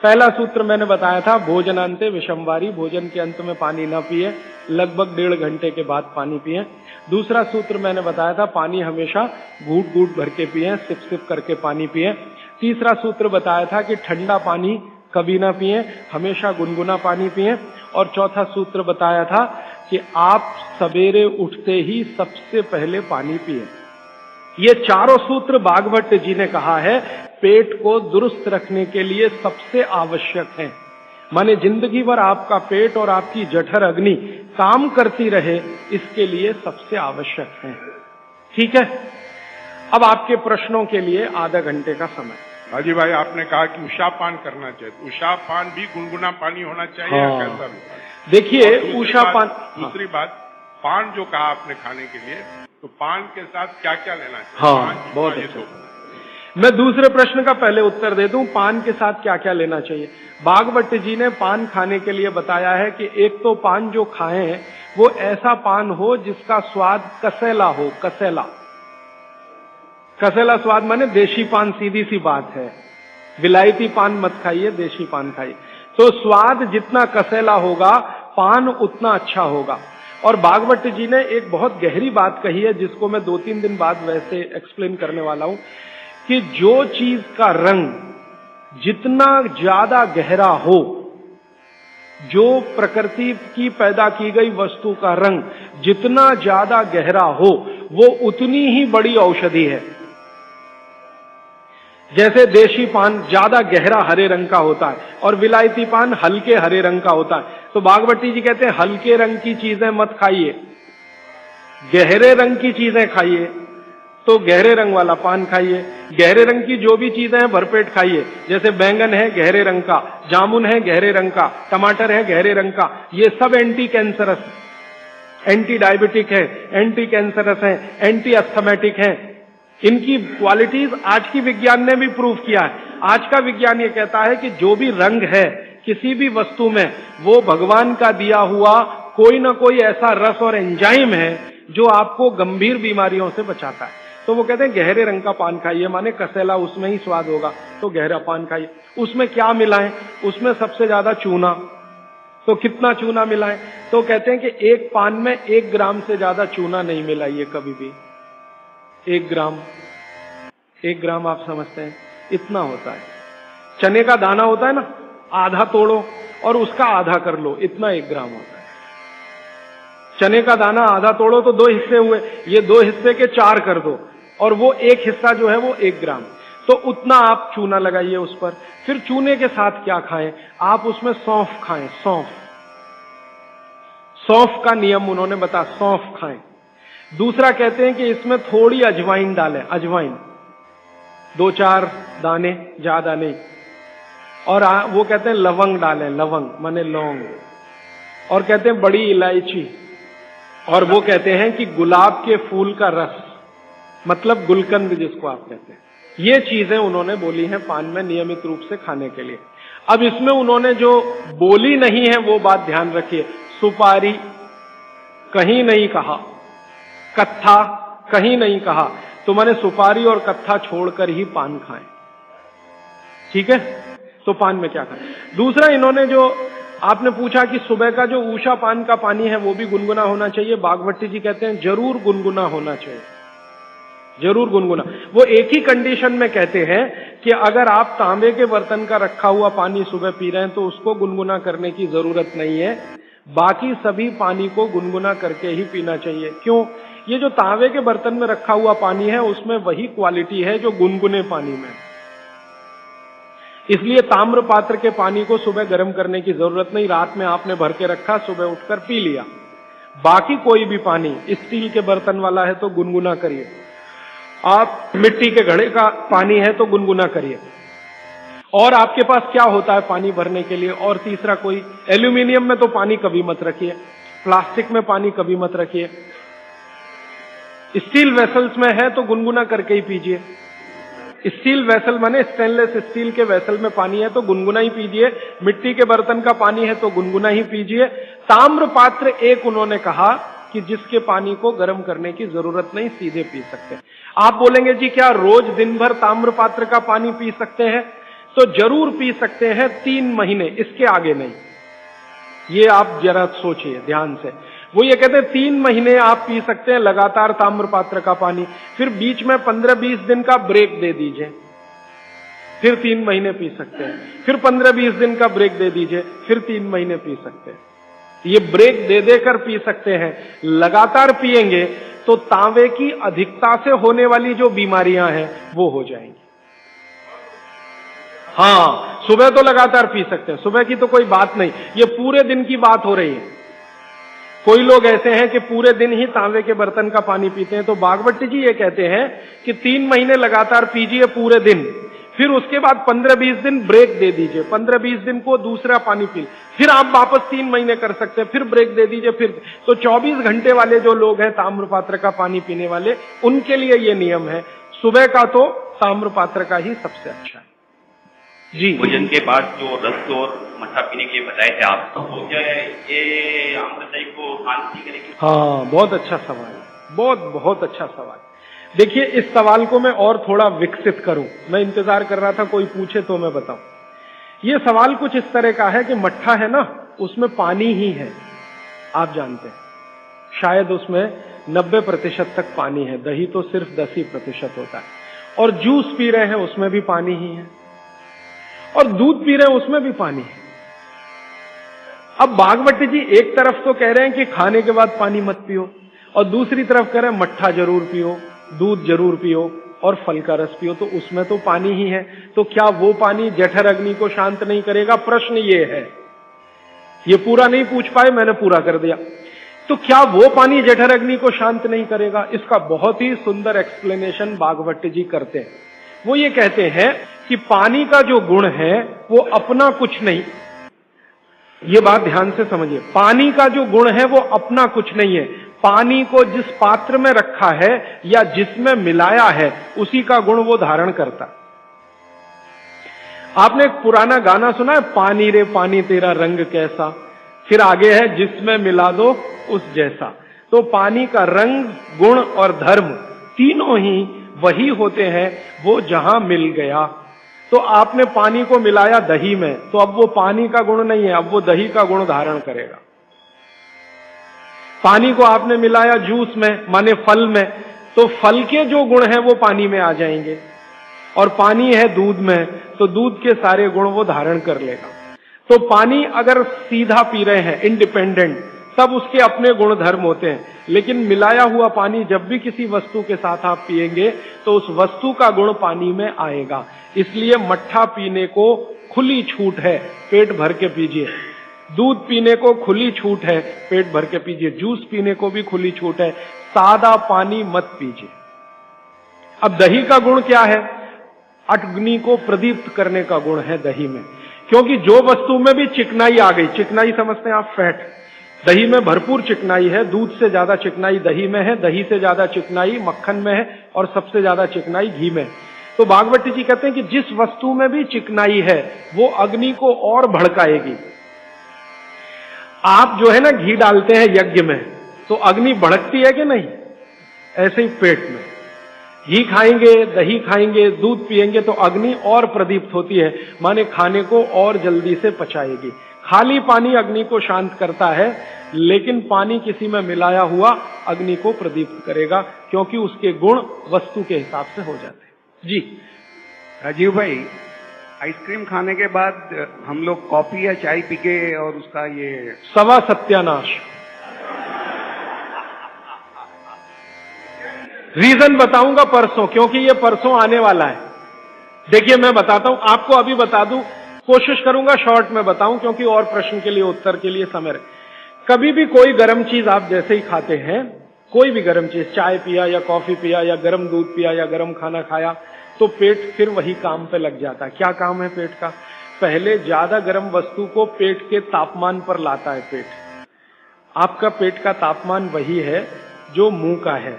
पहला सूत्र मैंने बताया था, भोजनांते विषमवारी, भोजन के अंत में पानी ना पिए, लगभग 1.5 घंटे के बाद पानी पिए। दूसरा सूत्र मैंने बताया था, पानी हमेशा घूट घूट भर के पिए, सिप सिप करके पानी पिए। तीसरा सूत्र बताया था कि ठंडा पानी कभी ना पिए, हमेशा गुनगुना पानी पिए। और चौथा सूत्र बताया था कि आप सवेरे उठते ही सबसे पहले पानी पिए। ये चारों सूत्र भागवत जी ने कहा है पेट को दुरुस्त रखने के लिए सबसे आवश्यक है। माने जिंदगी भर आपका पेट और आपकी जठर अग्नि काम करती रहे, इसके लिए सबसे आवश्यक है। ठीक है, अब आपके प्रश्नों के लिए आधा घंटे का समय। हाजी भाई, आपने कहा कि उषापान करना चाहिए, उषापान भी गुनगुना पानी होना चाहिए? हाँ। या कैसा? देखिए उषापान, दूसरी बात, पान जो कहा आपने खाने के लिए, तो पान के साथ क्या क्या लेना चाहिए? हाँ, बहुत अच्छा। मैं दूसरे प्रश्न का पहले उत्तर दे दूं, पान के साथ क्या क्या लेना चाहिए। भागवत जी ने पान खाने के लिए बताया है कि एक तो पान जो खाएं वो ऐसा पान हो जिसका स्वाद कसेला हो। कसेला, कसेला स्वाद माने देशी पान, सीधी सी बात है। विलायती पान मत खाइए, देशी पान खाइए। तो स्वाद जितना कसेला होगा, पान उतना अच्छा होगा। और भागवत जी ने एक बहुत गहरी बात कही है, जिसको मैं 2-3 दिन बाद वैसे एक्सप्लेन करने वाला हूं, कि जो चीज का रंग जितना ज्यादा गहरा हो, जो प्रकृति की पैदा की गई वस्तु का रंग जितना ज्यादा गहरा हो, वो उतनी ही बड़ी औषधि है। जैसे देशी पान ज्यादा गहरा हरे रंग का होता है और विलायती पान हल्के हरे रंग का होता है। तो भागवती जी कहते हैं हल्के रंग की चीजें मत खाइए, गहरे रंग की चीजें खाइए। तो गहरे रंग वाला पान खाइए, गहरे रंग की जो भी चीजें हैं भरपेट खाइए। जैसे बैंगन है गहरे रंग का, जामुन है गहरे रंग का, टमाटर है गहरे रंग का। ये सब एंटी कैंसरस, एंटी डायबिटिक है, एंटी कैंसरस है, एंटी अस्थमेटिक है। इनकी क्वालिटीज आज की विज्ञान ने भी प्रूव किया है। आज का विज्ञान ये कहता है कि जो भी रंग है किसी भी वस्तु में, वो भगवान का दिया हुआ कोई ना कोई ऐसा रस और एंजाइम है जो आपको गंभीर बीमारियों से बचाता है। तो वो कहते हैं गहरे रंग का पान खाइए, माने कसेला उसमें ही स्वाद होगा, तो गहरा पान खाइए। उसमें क्या मिलाएं? उसमें सबसे ज्यादा चूना। तो कितना चूना मिलाएं? तो कहते हैं कि एक पान में 1 ग्राम से ज्यादा चूना नहीं मिलाइए कभी भी। 1 ग्राम, 1 ग्राम आप समझते हैं इतना होता है। चने का दाना होता है ना, आधा तोड़ो और उसका आधा कर लो, इतना 1 ग्राम होता है। चने का दाना आधा तोड़ो तो 2 हिस्से हुए, ये 2 हिस्से के 4 कर दो और वो 1 हिस्सा जो है वो 1 ग्राम, तो उतना आप चूना लगाइए उस पर। फिर चूने के साथ क्या खाएं आप, उसमें सौंफ खाएं, सौंफ। सौंफ का नियम उन्होंने बता, सौंफ खाएं। दूसरा कहते हैं कि इसमें थोड़ी अजवाइन डालें, अजवाइन 2-4 दाने, ज्यादा नहीं। और वो कहते हैं लवंग डालें, लवंग माने लौंग, और कहते हैं बड़ी इलायची, और वो कहते हैं कि गुलाब के फूल का रस, मतलब गुलकंद जिसको आप कहते हैं। ये चीजें उन्होंने बोली हैं पान में नियमित रूप से खाने के लिए। अब इसमें उन्होंने जो बोली नहीं है वो बात ध्यान रखिए, सुपारी कहीं नहीं कहा, कत्था कहीं नहीं कहा, तो मैंने सुपारी और कत्था छोड़कर ही पान खाएं, ठीक है। तो पान में क्या खाएं। दूसरा इन्होंने जो आपने पूछा कि सुबह का जो ऊषा पान का पानी है वो भी गुनगुना होना चाहिए, बागवती जी कहते हैं जरूर गुनगुना होना चाहिए, जरूर गुनगुना। वो एक ही कंडीशन में कहते हैं कि अगर आप तांबे के बर्तन का रखा हुआ पानी सुबह पी रहे हैं तो उसको गुनगुना करने की जरूरत नहीं है, बाकी सभी पानी को गुनगुना करके ही पीना चाहिए। क्यों? ये जो तांबे के बर्तन में रखा हुआ पानी है उसमें वही क्वालिटी है जो गुनगुने पानी में, इसलिए ताम्र पात्र के पानी को सुबह गर्म करने की जरूरत नहीं, रात में आपने भर के रखा, सुबह उठकर पी लिया। बाकी कोई भी पानी स्टील के बर्तन वाला है तो गुनगुना करिए, आप मिट्टी के घड़े का पानी है तो गुनगुना करिए। और आपके पास क्या होता है पानी भरने के लिए, और तीसरा कोई, एल्यूमिनियम में तो पानी कभी मत रखिए, प्लास्टिक में पानी कभी मत रखिए, स्टील वेसल्स में है तो गुनगुना करके ही पीजिए। स्टील वेसल माने स्टेनलेस स्टील के वेसल में पानी है तो गुनगुना ही पीजिए, मिट्टी के बर्तन का पानी है तो गुनगुना ही पीजिए। ताम्र पात्र एक उन्होंने कहा कि जिसके पानी को गर्म करने की जरूरत नहीं, सीधे पी सकते हैं। आप बोलेंगे जी क्या रोज दिन भर ताम्र पात्र का पानी पी सकते हैं? तो जरूर पी सकते हैं, 3 महीने, इसके आगे नहीं। ये आप जरा सोचिए ध्यान से। वो ये कहते हैं 3 महीने आप पी सकते हैं लगातार ताम्र पात्र का पानी, फिर बीच में 15-20 दिन का ब्रेक दे दीजिए, फिर 3 महीने पी सकते हैं, फिर 15-20 दिन का ब्रेक दे दीजिए, फिर 3 महीने पी सकते हैं। ये ब्रेक दे देकर पी सकते हैं। लगातार पिएंगे तो तांबे की अधिकता से होने वाली जो बीमारियां हैं वो हो जाएंगी। हाँ, सुबह तो लगातार पी सकते हैं, सुबह की तो कोई बात नहीं, ये पूरे दिन की बात हो रही है। कोई लोग ऐसे हैं कि पूरे दिन ही तांबे के बर्तन का पानी पीते हैं, तो बागवती जी ये कहते हैं कि 3 महीने लगातार पीजिए पूरे दिन, फिर उसके बाद 15-20 दिन ब्रेक दे दीजिए, 15-20 दिन को दूसरा पानी पी, फिर आप वापस 3 महीने कर सकते हैं, फिर ब्रेक दे दीजिए, फिर तो 24 घंटे वाले जो लोग हैं ताम्र पात्र का पानी पीने वाले, उनके लिए ये नियम है। सुबह का तो ताम्र पात्र का ही सबसे अच्छा है जी। भोजन के बाद जो रस और मट्ठा पीने के लिए बताए थे आप, तो क्या है ये आम्रशाही को शांति करेगी? हाँ, बहुत अच्छा सवाल है, बहुत अच्छा सवाल। देखिए, इस सवाल को मैं और थोड़ा विकसित करूं, मैं इंतजार कर रहा था कोई पूछे तो मैं बताऊं। ये सवाल कुछ इस तरह का है कि मट्ठा है ना, उसमें पानी ही है, आप जानते हैं, शायद उसमें 90% तक पानी है, दही तो सिर्फ 10% होता है, और जूस पी रहे हैं उसमें भी पानी ही है, और दूध पी रहे हैं उसमें भी पानी है। अब बागवती जी एक तरफ तो कह रहे हैं कि खाने के बाद पानी मत पियो, और दूसरी तरफ कह रहे हैं मट्ठा जरूर पियो, दूध जरूर पियो और फल का रस पियो, तो उसमें तो पानी ही है। तो क्या वो पानी जठर अग्नि को शांत नहीं करेगा? प्रश्न ये है। ये पूरा नहीं पूछ पाए, मैंने पूरा कर दिया। तो क्या वो पानी जठर अग्नि को शांत नहीं करेगा? इसका बहुत ही सुंदर एक्सप्लेनेशन बागवती जी करते हैं। वो ये कहते हैं कि पानी का जो गुण है वो अपना कुछ नहीं, ये बात ध्यान से समझिए, पानी का जो गुण है वो अपना कुछ नहीं है, पानी को जिस पात्र में रखा है या जिसमें मिलाया है उसी का गुण वो धारण करता। आपने एक पुराना गाना सुना है, पानी रे पानी तेरा रंग कैसा, फिर आगे है जिसमें मिला दो उस जैसा। तो पानी का रंग, गुण और धर्म तीनों ही वही होते हैं वो जहां मिल गया। तो आपने पानी को मिलाया दही में, तो अब वो पानी का गुण नहीं है, अब वो दही का गुण धारण करेगा। पानी को आपने मिलाया जूस में, माने फल में, तो फल के जो गुण हैं वो पानी में आ जाएंगे। और पानी है दूध में, तो दूध के सारे गुण वो धारण कर लेगा। तो पानी अगर सीधा पी रहे हैं इंडिपेंडेंट, तब उसके अपने गुण धर्म होते हैं, लेकिन मिलाया हुआ पानी जब भी किसी वस्तु के साथ आप पिएंगे तो उस वस्तु का गुण पानी में आएगा। इसलिए मट्ठा पीने को खुली छूट है, पेट भर के पीजिए। दूध पीने को खुली छूट है, पेट भर के पीजिए। जूस पीने को भी खुली छूट है, सादा पानी मत पीजिए। अब दही का गुण क्या है? अग्नि को प्रदीप्त करने का गुण है दही में, क्योंकि जो वस्तु में भी चिकनाई आ गई, चिकनाई समझते हैं आप, फैट, दही में भरपूर चिकनाई है। दूध से ज्यादा चिकनाई दही में है, दही से ज्यादा चिकनाई मक्खन में है, और सबसे ज्यादा चिकनाई घी में। तो भागवत जी कहते हैं कि जिस वस्तु में भी चिकनाई है वो अग्नि को और भड़काएगी। आप जो है ना घी डालते हैं यज्ञ में, तो अग्नि भड़कती है कि नहीं? ऐसे ही पेट में घी खाएंगे, दही खाएंगे, दूध पिएंगे तो अग्नि और प्रदीप्त होती है, माने खाने को और जल्दी से पचाएगी। खाली पानी अग्नि को शांत करता है, लेकिन पानी किसी में मिलाया हुआ अग्नि को प्रदीप्त करेगा, क्योंकि उसके गुण वस्तु के हिसाब से हो जाते हैं। जी राजीव भाई, आइसक्रीम खाने के बाद हम लोग कॉफी या चाय पी के और उसका ये सवा सत्यानाश। रीजन बताऊंगा परसों, क्योंकि ये परसों आने वाला है। देखिए मैं बताता हूं आपको, अभी बता दूं, कोशिश करूंगा शॉर्ट में बताऊं, क्योंकि और प्रश्न के लिए उत्तर के लिए समय रहे। कभी भी कोई गर्म चीज आप जैसे ही खाते हैं, कोई भी गर्म चीज, चाय पिया या कॉफी पिया या गर्म दूध पिया या गर्म खाना खाया, तो पेट फिर वही काम पे लग जाता है। क्या काम है पेट का? पहले ज्यादा गर्म वस्तु को पेट के तापमान पर लाता है पेट। आपका पेट का तापमान वही है जो मुंह का है,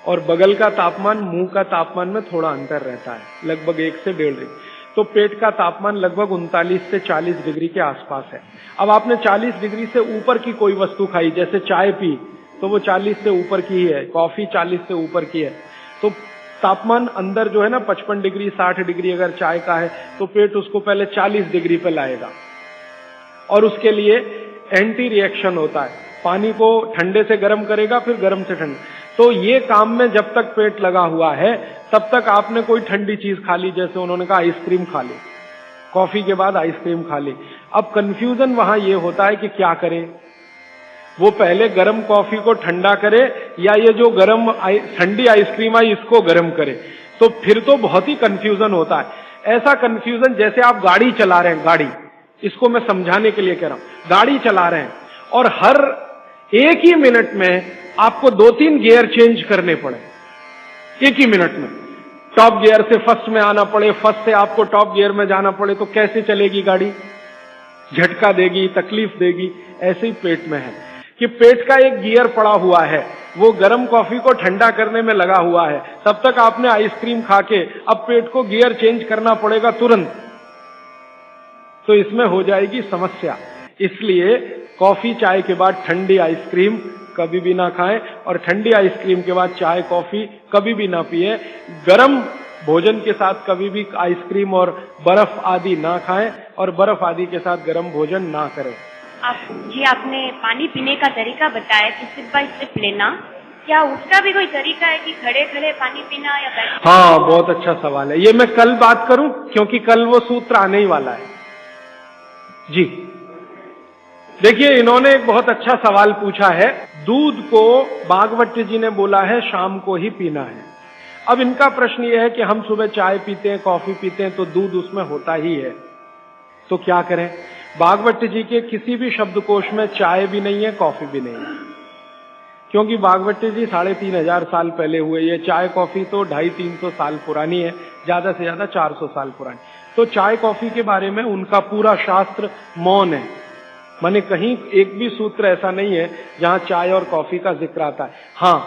और बगल का तापमान मुंह का तापमान में थोड़ा अंतर रहता है, लगभग 1 से 1.5 डिग्री। तो पेट का तापमान लगभग 39 से 40 डिग्री के आसपास है। अब आपने 40 डिग्री से ऊपर की कोई वस्तु खाई, जैसे चाय पी, तो वो 40 से ऊपर की ही है, कॉफी 40 से ऊपर की है, तो तापमान अंदर जो है ना 55 डिग्री 60 डिग्री अगर चाय का है, तो पेट उसको पहले 40 डिग्री पे लाएगा, और उसके लिए एंटी रिएक्शन होता है, पानी को ठंडे से गर्म करेगा, फिर गर्म से ठंडा। तो ये काम में जब तक पेट लगा हुआ है, तब तक आपने कोई ठंडी चीज खा ली, जैसे उन्होंने कहा आइसक्रीम खा ली, कॉफी के बाद आइसक्रीम खा ली। अब कंफ्यूजन वहां ये होता है कि क्या करें, वो पहले गर्म कॉफी को ठंडा करे या ये जो गर्म ठंडी आइसक्रीम आई इसको गर्म करे, तो फिर तो बहुत ही कंफ्यूजन होता है। ऐसा कंफ्यूजन जैसे आप गाड़ी चला रहे हैं, गाड़ी, इसको मैं समझाने के लिए कह रहा हूं, गाड़ी चला रहे हैं और हर 1 ही मिनट में आपको 2-3 गियर चेंज करने पड़े, 1 ही मिनट में। टॉप गियर से फर्स्ट में आना पड़े, फर्स्ट से आपको टॉप गियर में जाना पड़े, तो कैसे चलेगी गाड़ी? झटका देगी, तकलीफ देगी। ऐसे ही पेट में है कि पेट का एक गियर पड़ा हुआ है, वो गर्म कॉफी को ठंडा करने में लगा हुआ है, तब तक आपने आइसक्रीम खा के अब पेट को गियर चेंज करना पड़ेगा तुरंत, तो इसमें हो जाएगी समस्या। इसलिए कॉफी चाय के बाद ठंडी आइसक्रीम कभी भी ना खाएं, और ठंडी आइसक्रीम के बाद चाय कॉफी कभी भी ना पिए। गरम भोजन के साथ कभी भी आइसक्रीम और बर्फ आदि ना खाएं, और बर्फ आदि के साथ गरम भोजन ना करें। आपने पानी पीने का तरीका बताया कि सिप बाय सिप लेना, क्या उसका भी कोई तरीका है कि खड़े खड़े पानी पीना या बैठ? हाँ, बहुत अच्छा सवाल है, ये मैं कल बात करूं, क्योंकि कल वो सूत्र आने ही वाला है। जी देखिए, इन्होंने एक बहुत अच्छा सवाल पूछा है। दूध को भागवत जी ने बोला है शाम को ही पीना है। अब इनका प्रश्न यह है कि हम सुबह चाय पीते हैं, कॉफी पीते हैं, तो दूध उसमें होता ही है, तो क्या करें? भागवत जी के किसी भी शब्दकोश में चाय भी नहीं है, कॉफी भी नहीं है, क्योंकि भागवत जी 3500 साल पहले हुए। ये चाय कॉफी तो 250-300 साल पुरानी है, ज्यादा से ज्यादा 400 साल पुरानी। तो चाय कॉफी के बारे में उनका पूरा शास्त्र मौन है, माने कहीं एक भी सूत्र ऐसा नहीं है जहां चाय और कॉफी का जिक्र आता है। हाँ,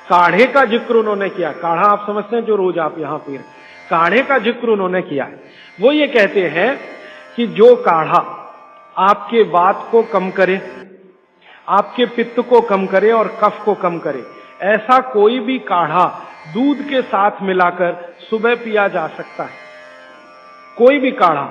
काढ़े का जिक्र उन्होंने किया। काढ़ा आप समझते हैं जो रोज आप यहां पी रहे, काढ़े का जिक्र उन्होंने किया है। वो ये कहते हैं कि जो काढ़ा आपके वात को कम करे, आपके पित्त को कम करे और कफ को कम करे, ऐसा कोई भी काढ़ा दूध के साथ मिलाकर सुबह पिया जा सकता है। कोई भी काढ़ा,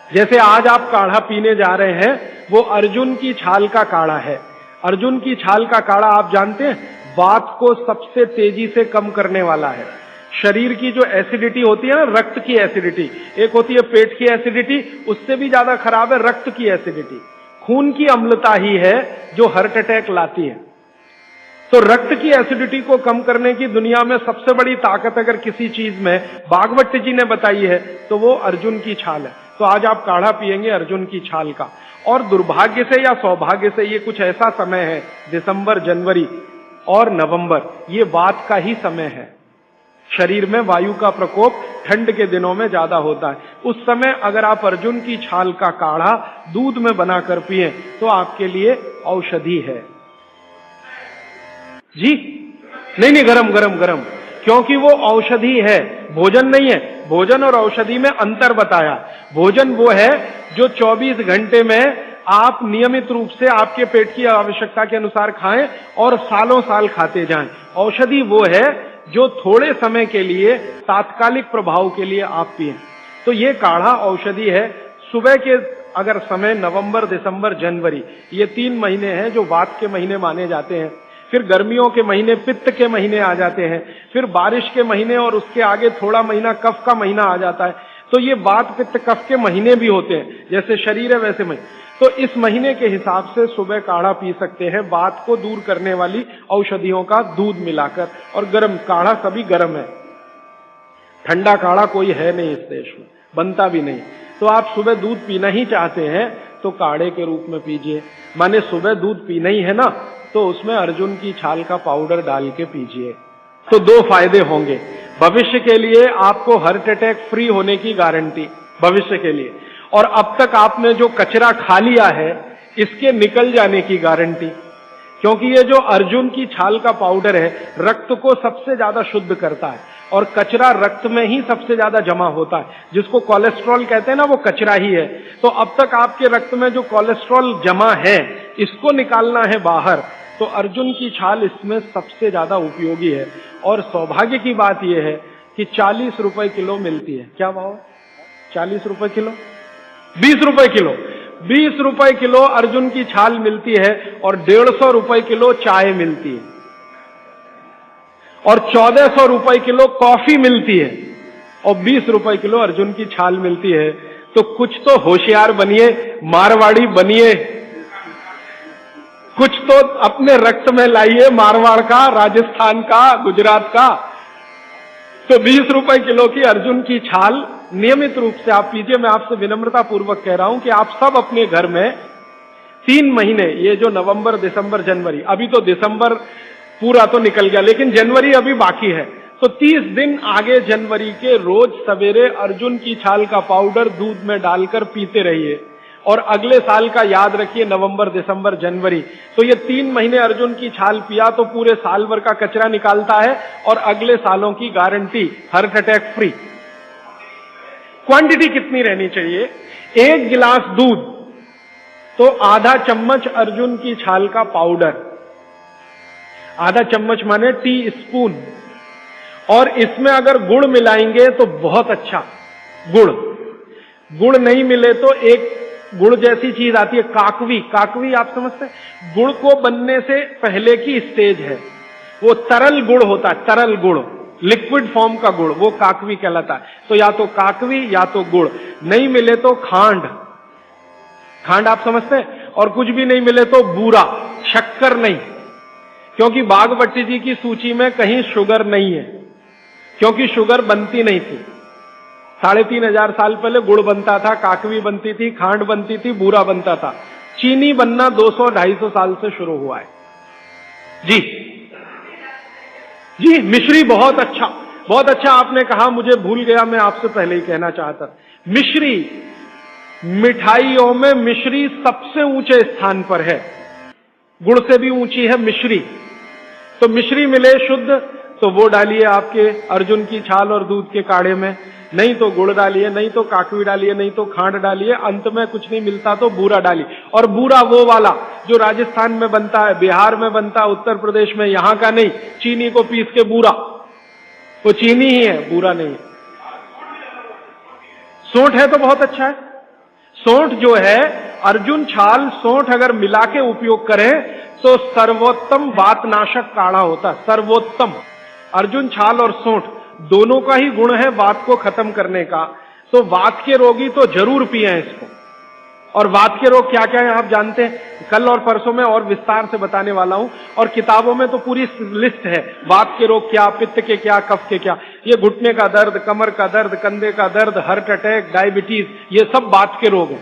जैसे आज आप काढ़ा पीने जा रहे हैं, वो अर्जुन की छाल का काढ़ा है। अर्जुन की छाल का काढ़ा आप जानते हैं, वात को सबसे तेजी से कम करने वाला है। शरीर की जो एसिडिटी होती है ना, रक्त की एसिडिटी, एक होती है पेट की एसिडिटी, उससे भी ज्यादा खराब है रक्त की एसिडिटी। खून की अम्लता ही है जो हार्ट अटैक लाती है। तो रक्त की एसिडिटी को कम करने की दुनिया में सबसे बड़ी ताकत अगर किसी चीज में भागवत जी ने बताई है तो वो अर्जुन की छाल है। तो आज आप काढ़ा पिएंगे अर्जुन की छाल का। और दुर्भाग्य से या सौभाग्य से ये कुछ ऐसा समय है, दिसंबर, जनवरी और नवंबर, ये वात का ही समय है। शरीर में वायु का प्रकोप ठंड के दिनों में ज्यादा होता है। उस समय अगर आप अर्जुन की छाल का काढ़ा दूध में बनाकर पिए तो आपके लिए औषधि है। जी नहीं, गरम गरम गरम, क्योंकि वो औषधि है, भोजन नहीं है। भोजन और औषधि में अंतर बताया। भोजन वो है जो 24 घंटे में आप नियमित रूप से आपके पेट की आवश्यकता के अनुसार खाएं और सालों साल खाते जाएं। औषधि वो है जो थोड़े समय के लिए, तात्कालिक प्रभाव के लिए आप पिएं। तो ये काढ़ा औषधि है। सुबह के अगर समय नवंबर, दिसंबर, जनवरी, ये 3 महीने हैं जो वात के महीने माने जाते हैं। फिर गर्मियों के महीने पित्त के महीने आ जाते हैं। फिर बारिश के महीने और उसके आगे थोड़ा महीना कफ का महीना आ जाता है। तो ये वात पित्त कफ के महीने भी होते हैं, जैसे शरीर है वैसे महीने। तो इस महीने के हिसाब से सुबह काढ़ा पी सकते हैं, वात को दूर करने वाली औषधियों का दूध मिलाकर। और गर्म काढ़ा सभी गर्म है, ठंडा काढ़ा कोई है नहीं इस देश में, बनता भी नहीं। तो आप सुबह दूध पीना ही चाहते हैं तो काढ़े के रूप में पीजिए। माने सुबह दूध पीना ही है ना, तो उसमें अर्जुन की छाल का पाउडर डाल के पीजिए। तो 2 फायदे होंगे। भविष्य के लिए आपको हार्ट अटैक फ्री होने की गारंटी, भविष्य के लिए। और अब तक आपने जो कचरा खा लिया है इसके निकल जाने की गारंटी, क्योंकि ये जो अर्जुन की छाल का पाउडर है रक्त को सबसे ज्यादा शुद्ध करता है। और कचरा रक्त में ही सबसे ज्यादा जमा होता है, जिसको कोलेस्ट्रॉल कहते हैं ना, वो कचरा ही है। तो अब तक आपके रक्त में जो कोलेस्ट्रॉल जमा है इसको निकालना है बाहर, तो अर्जुन की छाल इसमें सबसे ज्यादा उपयोगी है। और सौभाग्य की बात यह है कि 40 रुपए किलो मिलती है। क्या भाव? 40 रुपए किलो, 20 रुपए किलो, 20 रुपए किलो अर्जुन की छाल मिलती है। और 150 रुपए किलो चाय मिलती है, और 1400 रुपए किलो कॉफी मिलती है, और 20 रुपए किलो अर्जुन की छाल मिलती है। तो कुछ तो होशियार बनिए, मारवाड़ी बनिए, कुछ तो अपने रक्त में लाइए, मारवाड़ का, राजस्थान का, गुजरात का। तो 20 रुपए किलो की अर्जुन की छाल नियमित रूप से आप पीजिए। मैं आपसे विनम्रता पूर्वक कह रहा हूं कि आप सब अपने घर में 3 महीने, ये जो नवंबर, दिसंबर, जनवरी, अभी तो दिसंबर पूरा तो निकल गया लेकिन जनवरी अभी बाकी है, तो 30 दिन आगे जनवरी के रोज सवेरे अर्जुन की छाल का पाउडर दूध में डालकर पीते रहिए। और अगले साल का याद रखिए, नवंबर, दिसंबर, जनवरी, तो ये 3 महीने अर्जुन की छाल पिया तो पूरे साल भर का कचरा निकालता है और अगले सालों की guarantee heart attack free. Quantity कितनी रहनी चाहिए? 1 गिलास दूध तो आधा चम्मच अर्जुन की छाल का पाउडर, आधा चम्मच माने टी स्पून। और इसमें अगर गुड़ मिलाएंगे तो बहुत अच्छा। गुड़ नहीं मिले तो एक गुड़ जैसी चीज आती है, काकवी। काकवी आप समझते हैं? गुड़ को बनने से पहले की स्टेज है, वो तरल गुड़ होता है, तरल गुड़, लिक्विड फॉर्म का गुड़, वो काकवी कहलाता है। तो या तो काकवी या तो गुड़, नहीं मिले तो खांड। खांड आप समझते हैं? और कुछ भी नहीं मिले तो बूरा, शक्कर नहीं, क्योंकि बागवती जी की सूची में कहीं शुगर नहीं है, क्योंकि शुगर बनती नहीं थी। 3500 साल पहले गुड़ बनता था, काकवी बनती थी, खांड बनती थी, बूरा बनता था। चीनी बनना 200-250 साल से शुरू हुआ है। जी जी, मिश्री बहुत अच्छा, बहुत अच्छा आपने कहा, मुझे भूल गया, मैं आपसे पहले ही कहना चाहता था। मिश्री, मिठाइयों में मिश्री सबसे ऊंचे स्थान पर है, गुड़ से भी ऊंची है मिश्री। तो मिश्री मिले शुद्ध तो वो डालिए आपके अर्जुन की छाल और दूध के काढ़े में, नहीं तो गुड़ डालिए, नहीं तो काकवी डालिए, नहीं तो खांड डालिए, अंत में कुछ नहीं मिलता तो बूरा डालिए। और बूरा वो वाला जो राजस्थान में बनता है, बिहार में बनता है, उत्तर प्रदेश में, यहां का नहीं, चीनी को पीस के बूरा, वो चीनी ही है, बूरा नहीं है। सोंठ है तो बहुत अच्छा है। सोंठ जो है, अर्जुन छाल सोंठ अगर मिला के उपयोग करें तो सर्वोत्तम वातनाशक काढ़ा होता है, सर्वोत्तम। अर्जुन छाल और सोंठ दोनों का ही गुण है वात को खत्म करने का। तो वात के रोगी तो जरूर पिए इसको। और वात के रोग क्या क्या है आप जानते हैं, कल और परसों में और विस्तार से बताने वाला हूं। और किताबों में तो पूरी लिस्ट है, वात के रोग क्या, पित्त के क्या, कफ के क्या। ये घुटने का दर्द, कमर का दर्द, कंधे का दर्द, हार्ट अटैक, डायबिटीज, ये सब वात के रोग हैं।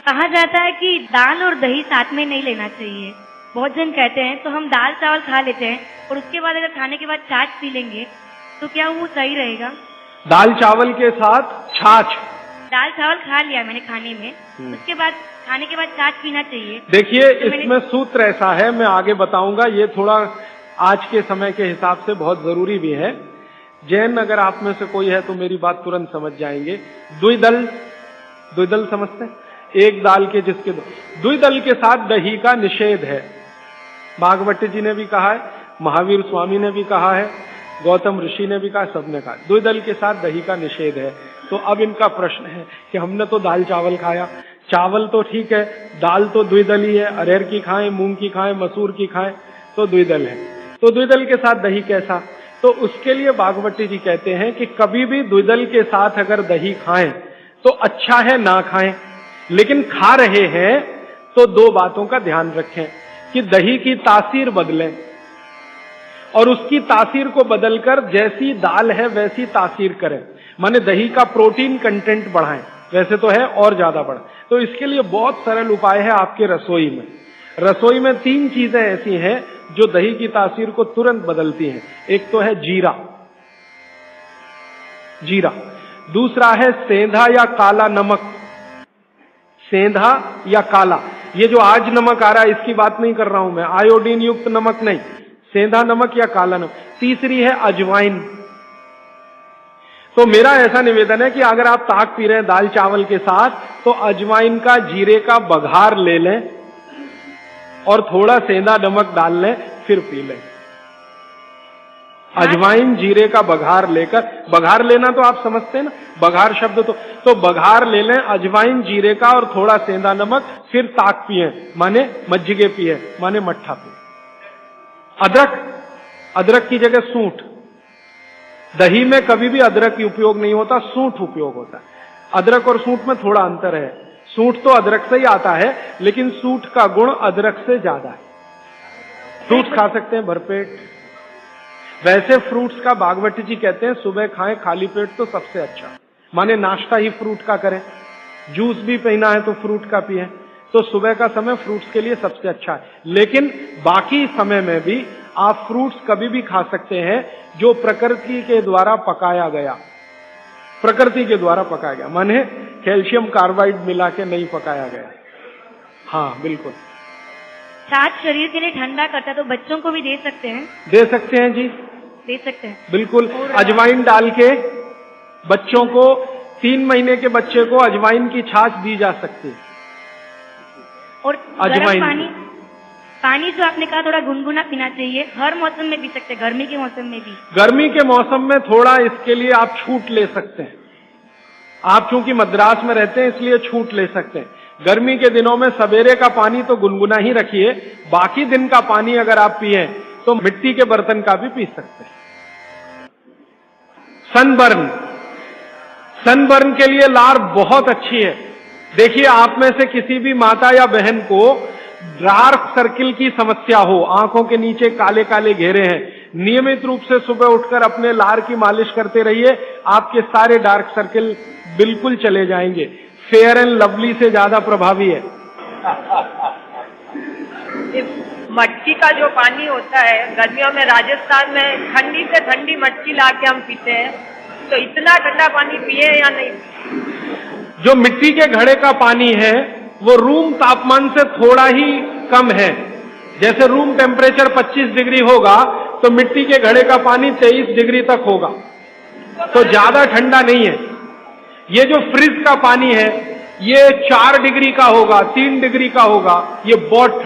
कहा जाता है कि दाल और दही साथ में नहीं लेना चाहिए। बहुत जन कहते हैं तो हम दाल चावल खा लेते हैं और उसके बाद अगर खाने के बाद छाछ पी लेंगे तो क्या वो सही रहेगा? दाल चावल के साथ छाछ, दाल चावल खा लिया मैंने खाने में, उसके बाद खाने के बाद छाछ पीना चाहिए। देखिए इसमें सूत्र ऐसा है, मैं आगे बताऊंगा, ये थोड़ा आज के समय के हिसाब से बहुत जरूरी भी है। जैन अगर आप में से कोई है तो मेरी बात तुरंत समझ जाएंगे। द्विदल समझते हैं, एक दाल के जिसके द्विदल के साथ दही का निषेध है। भागवत जी ने भी कहा है, महावीर स्वामी ने भी कहा है, गौतम ऋषि ने भी कहा, सबने कहा द्विदल के साथ दही का निषेध है। तो अब इनका प्रश्न है कि हमने तो दाल चावल खाया, चावल तो ठीक है, दाल तो द्विदली है, अरहर की खाएं, मूंग की खाएं, मसूर की खाएं तो द्विदल है। तो द्विदल के साथ दही कैसा? तो उसके लिए भागवती जी कहते हैं कि कभी भी द्विदल के साथ अगर दही खाएं तो अच्छा है ना खाएं, लेकिन खा रहे हैं तो दो बातों का ध्यान रखें कि दही की तासीर बदलें और उसकी तासीर को बदलकर जैसी दाल है वैसी तासीर करें, माने दही का प्रोटीन कंटेंट बढ़ाएं, वैसे तो है और ज्यादा बढ़े। तो इसके लिए बहुत सरल उपाय है आपके रसोई में। रसोई में 3 चीजें ऐसी हैं जो दही की तासीर को तुरंत बदलती हैं। एक तो है जीरा, दूसरा है सेंधा या काला नमक, सेंधा या काला, ये जो आज नमक आ रहा है इसकी बात नहीं कर रहा हूं मैं, आयोडीन युक्त नमक नहीं, सेंधा नमक या काला नमक। तीसरी है अजवाइन। तो मेरा ऐसा निवेदन है कि अगर आप ताक पी रहे हैं दाल चावल के साथ तो अजवाइन का, जीरे का बघार ले लें और थोड़ा सेंधा नमक डाल लें, फिर पी लें। अजवाइन जीरे का बघार लेकर, बघार लेना तो आप समझते हैं ना, बघार शब्द तो बघार ले लें अजवाइन जीरे का और थोड़ा सेंधा नमक, फिर ताक पिए माने मज्जिगे पिए माने मट्ठा पिए। अदरक की जगह सूंठ, दही में कभी भी अदरक की उपयोग नहीं होता, सूंठ उपयोग होता है। अदरक और सूंठ में थोड़ा अंतर है, सूंठ तो अदरक से ही आता है लेकिन सूंठ का गुण अदरक से ज्यादा है। फ्रूट्स खा सकते हैं भरपेट। वैसे फ्रूट्स का भागवती जी कहते हैं सुबह खाएं खाली पेट तो सबसे अच्छा, माने नाश्ता ही फ्रूट का करें, जूस भी पीना है तो फ्रूट का पिए, तो सुबह का समय फ्रूट्स के लिए सबसे अच्छा है। लेकिन बाकी समय में भी आप फ्रूट्स कभी भी खा सकते हैं जो प्रकृति के द्वारा पकाया गया, माने कैल्शियम कार्बाइड मिला के नहीं पकाया गया। हाँ बिल्कुल। छाछ शरीर के लिए ठंडा करता है तो बच्चों को भी दे सकते हैं? दे सकते हैं जी, दे सकते हैं बिल्कुल। अजवाइन डाल के बच्चों को, 3 महीने के बच्चे को अजवाइन की छाछ दी जा सकती है। और गर्म पानी जो आपने कहा थोड़ा गुनगुना पीना चाहिए, हर मौसम में पी सकते हैं, गर्मी के मौसम में भी? गर्मी के मौसम में थोड़ा इसके लिए आप छूट ले सकते हैं। आप चूंकि मद्रास में रहते हैं इसलिए छूट ले सकते हैं। गर्मी के दिनों में सवेरे का पानी तो गुनगुना ही रखिए, बाकी दिन का पानी अगर आप पिए तो मिट्टी के बर्तन का भी पी सकते हैं। सनबर्न के लिए लार बहुत अच्छी है। देखिए आप में से किसी भी माता या बहन को डार्क सर्किल की समस्या हो, आंखों के नीचे काले काले घेरे हैं, नियमित रूप से सुबह उठकर अपने लार की मालिश करते रहिए, आपके सारे डार्क सर्किल बिल्कुल चले जाएंगे। फेयर एंड लवली से ज्यादा प्रभावी है। मटकी का जो पानी होता है गर्मियों में राजस्थान में ठंडी से ठंडी मटकी ला के हम पीते हैं, तो इतना ठंडा पानी पिए या नहीं? जो मिट्टी के घड़े का पानी है वो रूम तापमान से थोड़ा ही कम है। जैसे रूम टेम्परेचर 25 डिग्री होगा तो मिट्टी के घड़े का पानी 23 डिग्री तक होगा, तो ज्यादा ठंडा नहीं है। ये जो फ्रिज का पानी है ये 4 डिग्री का होगा, 3 डिग्री का होगा, ये बहुत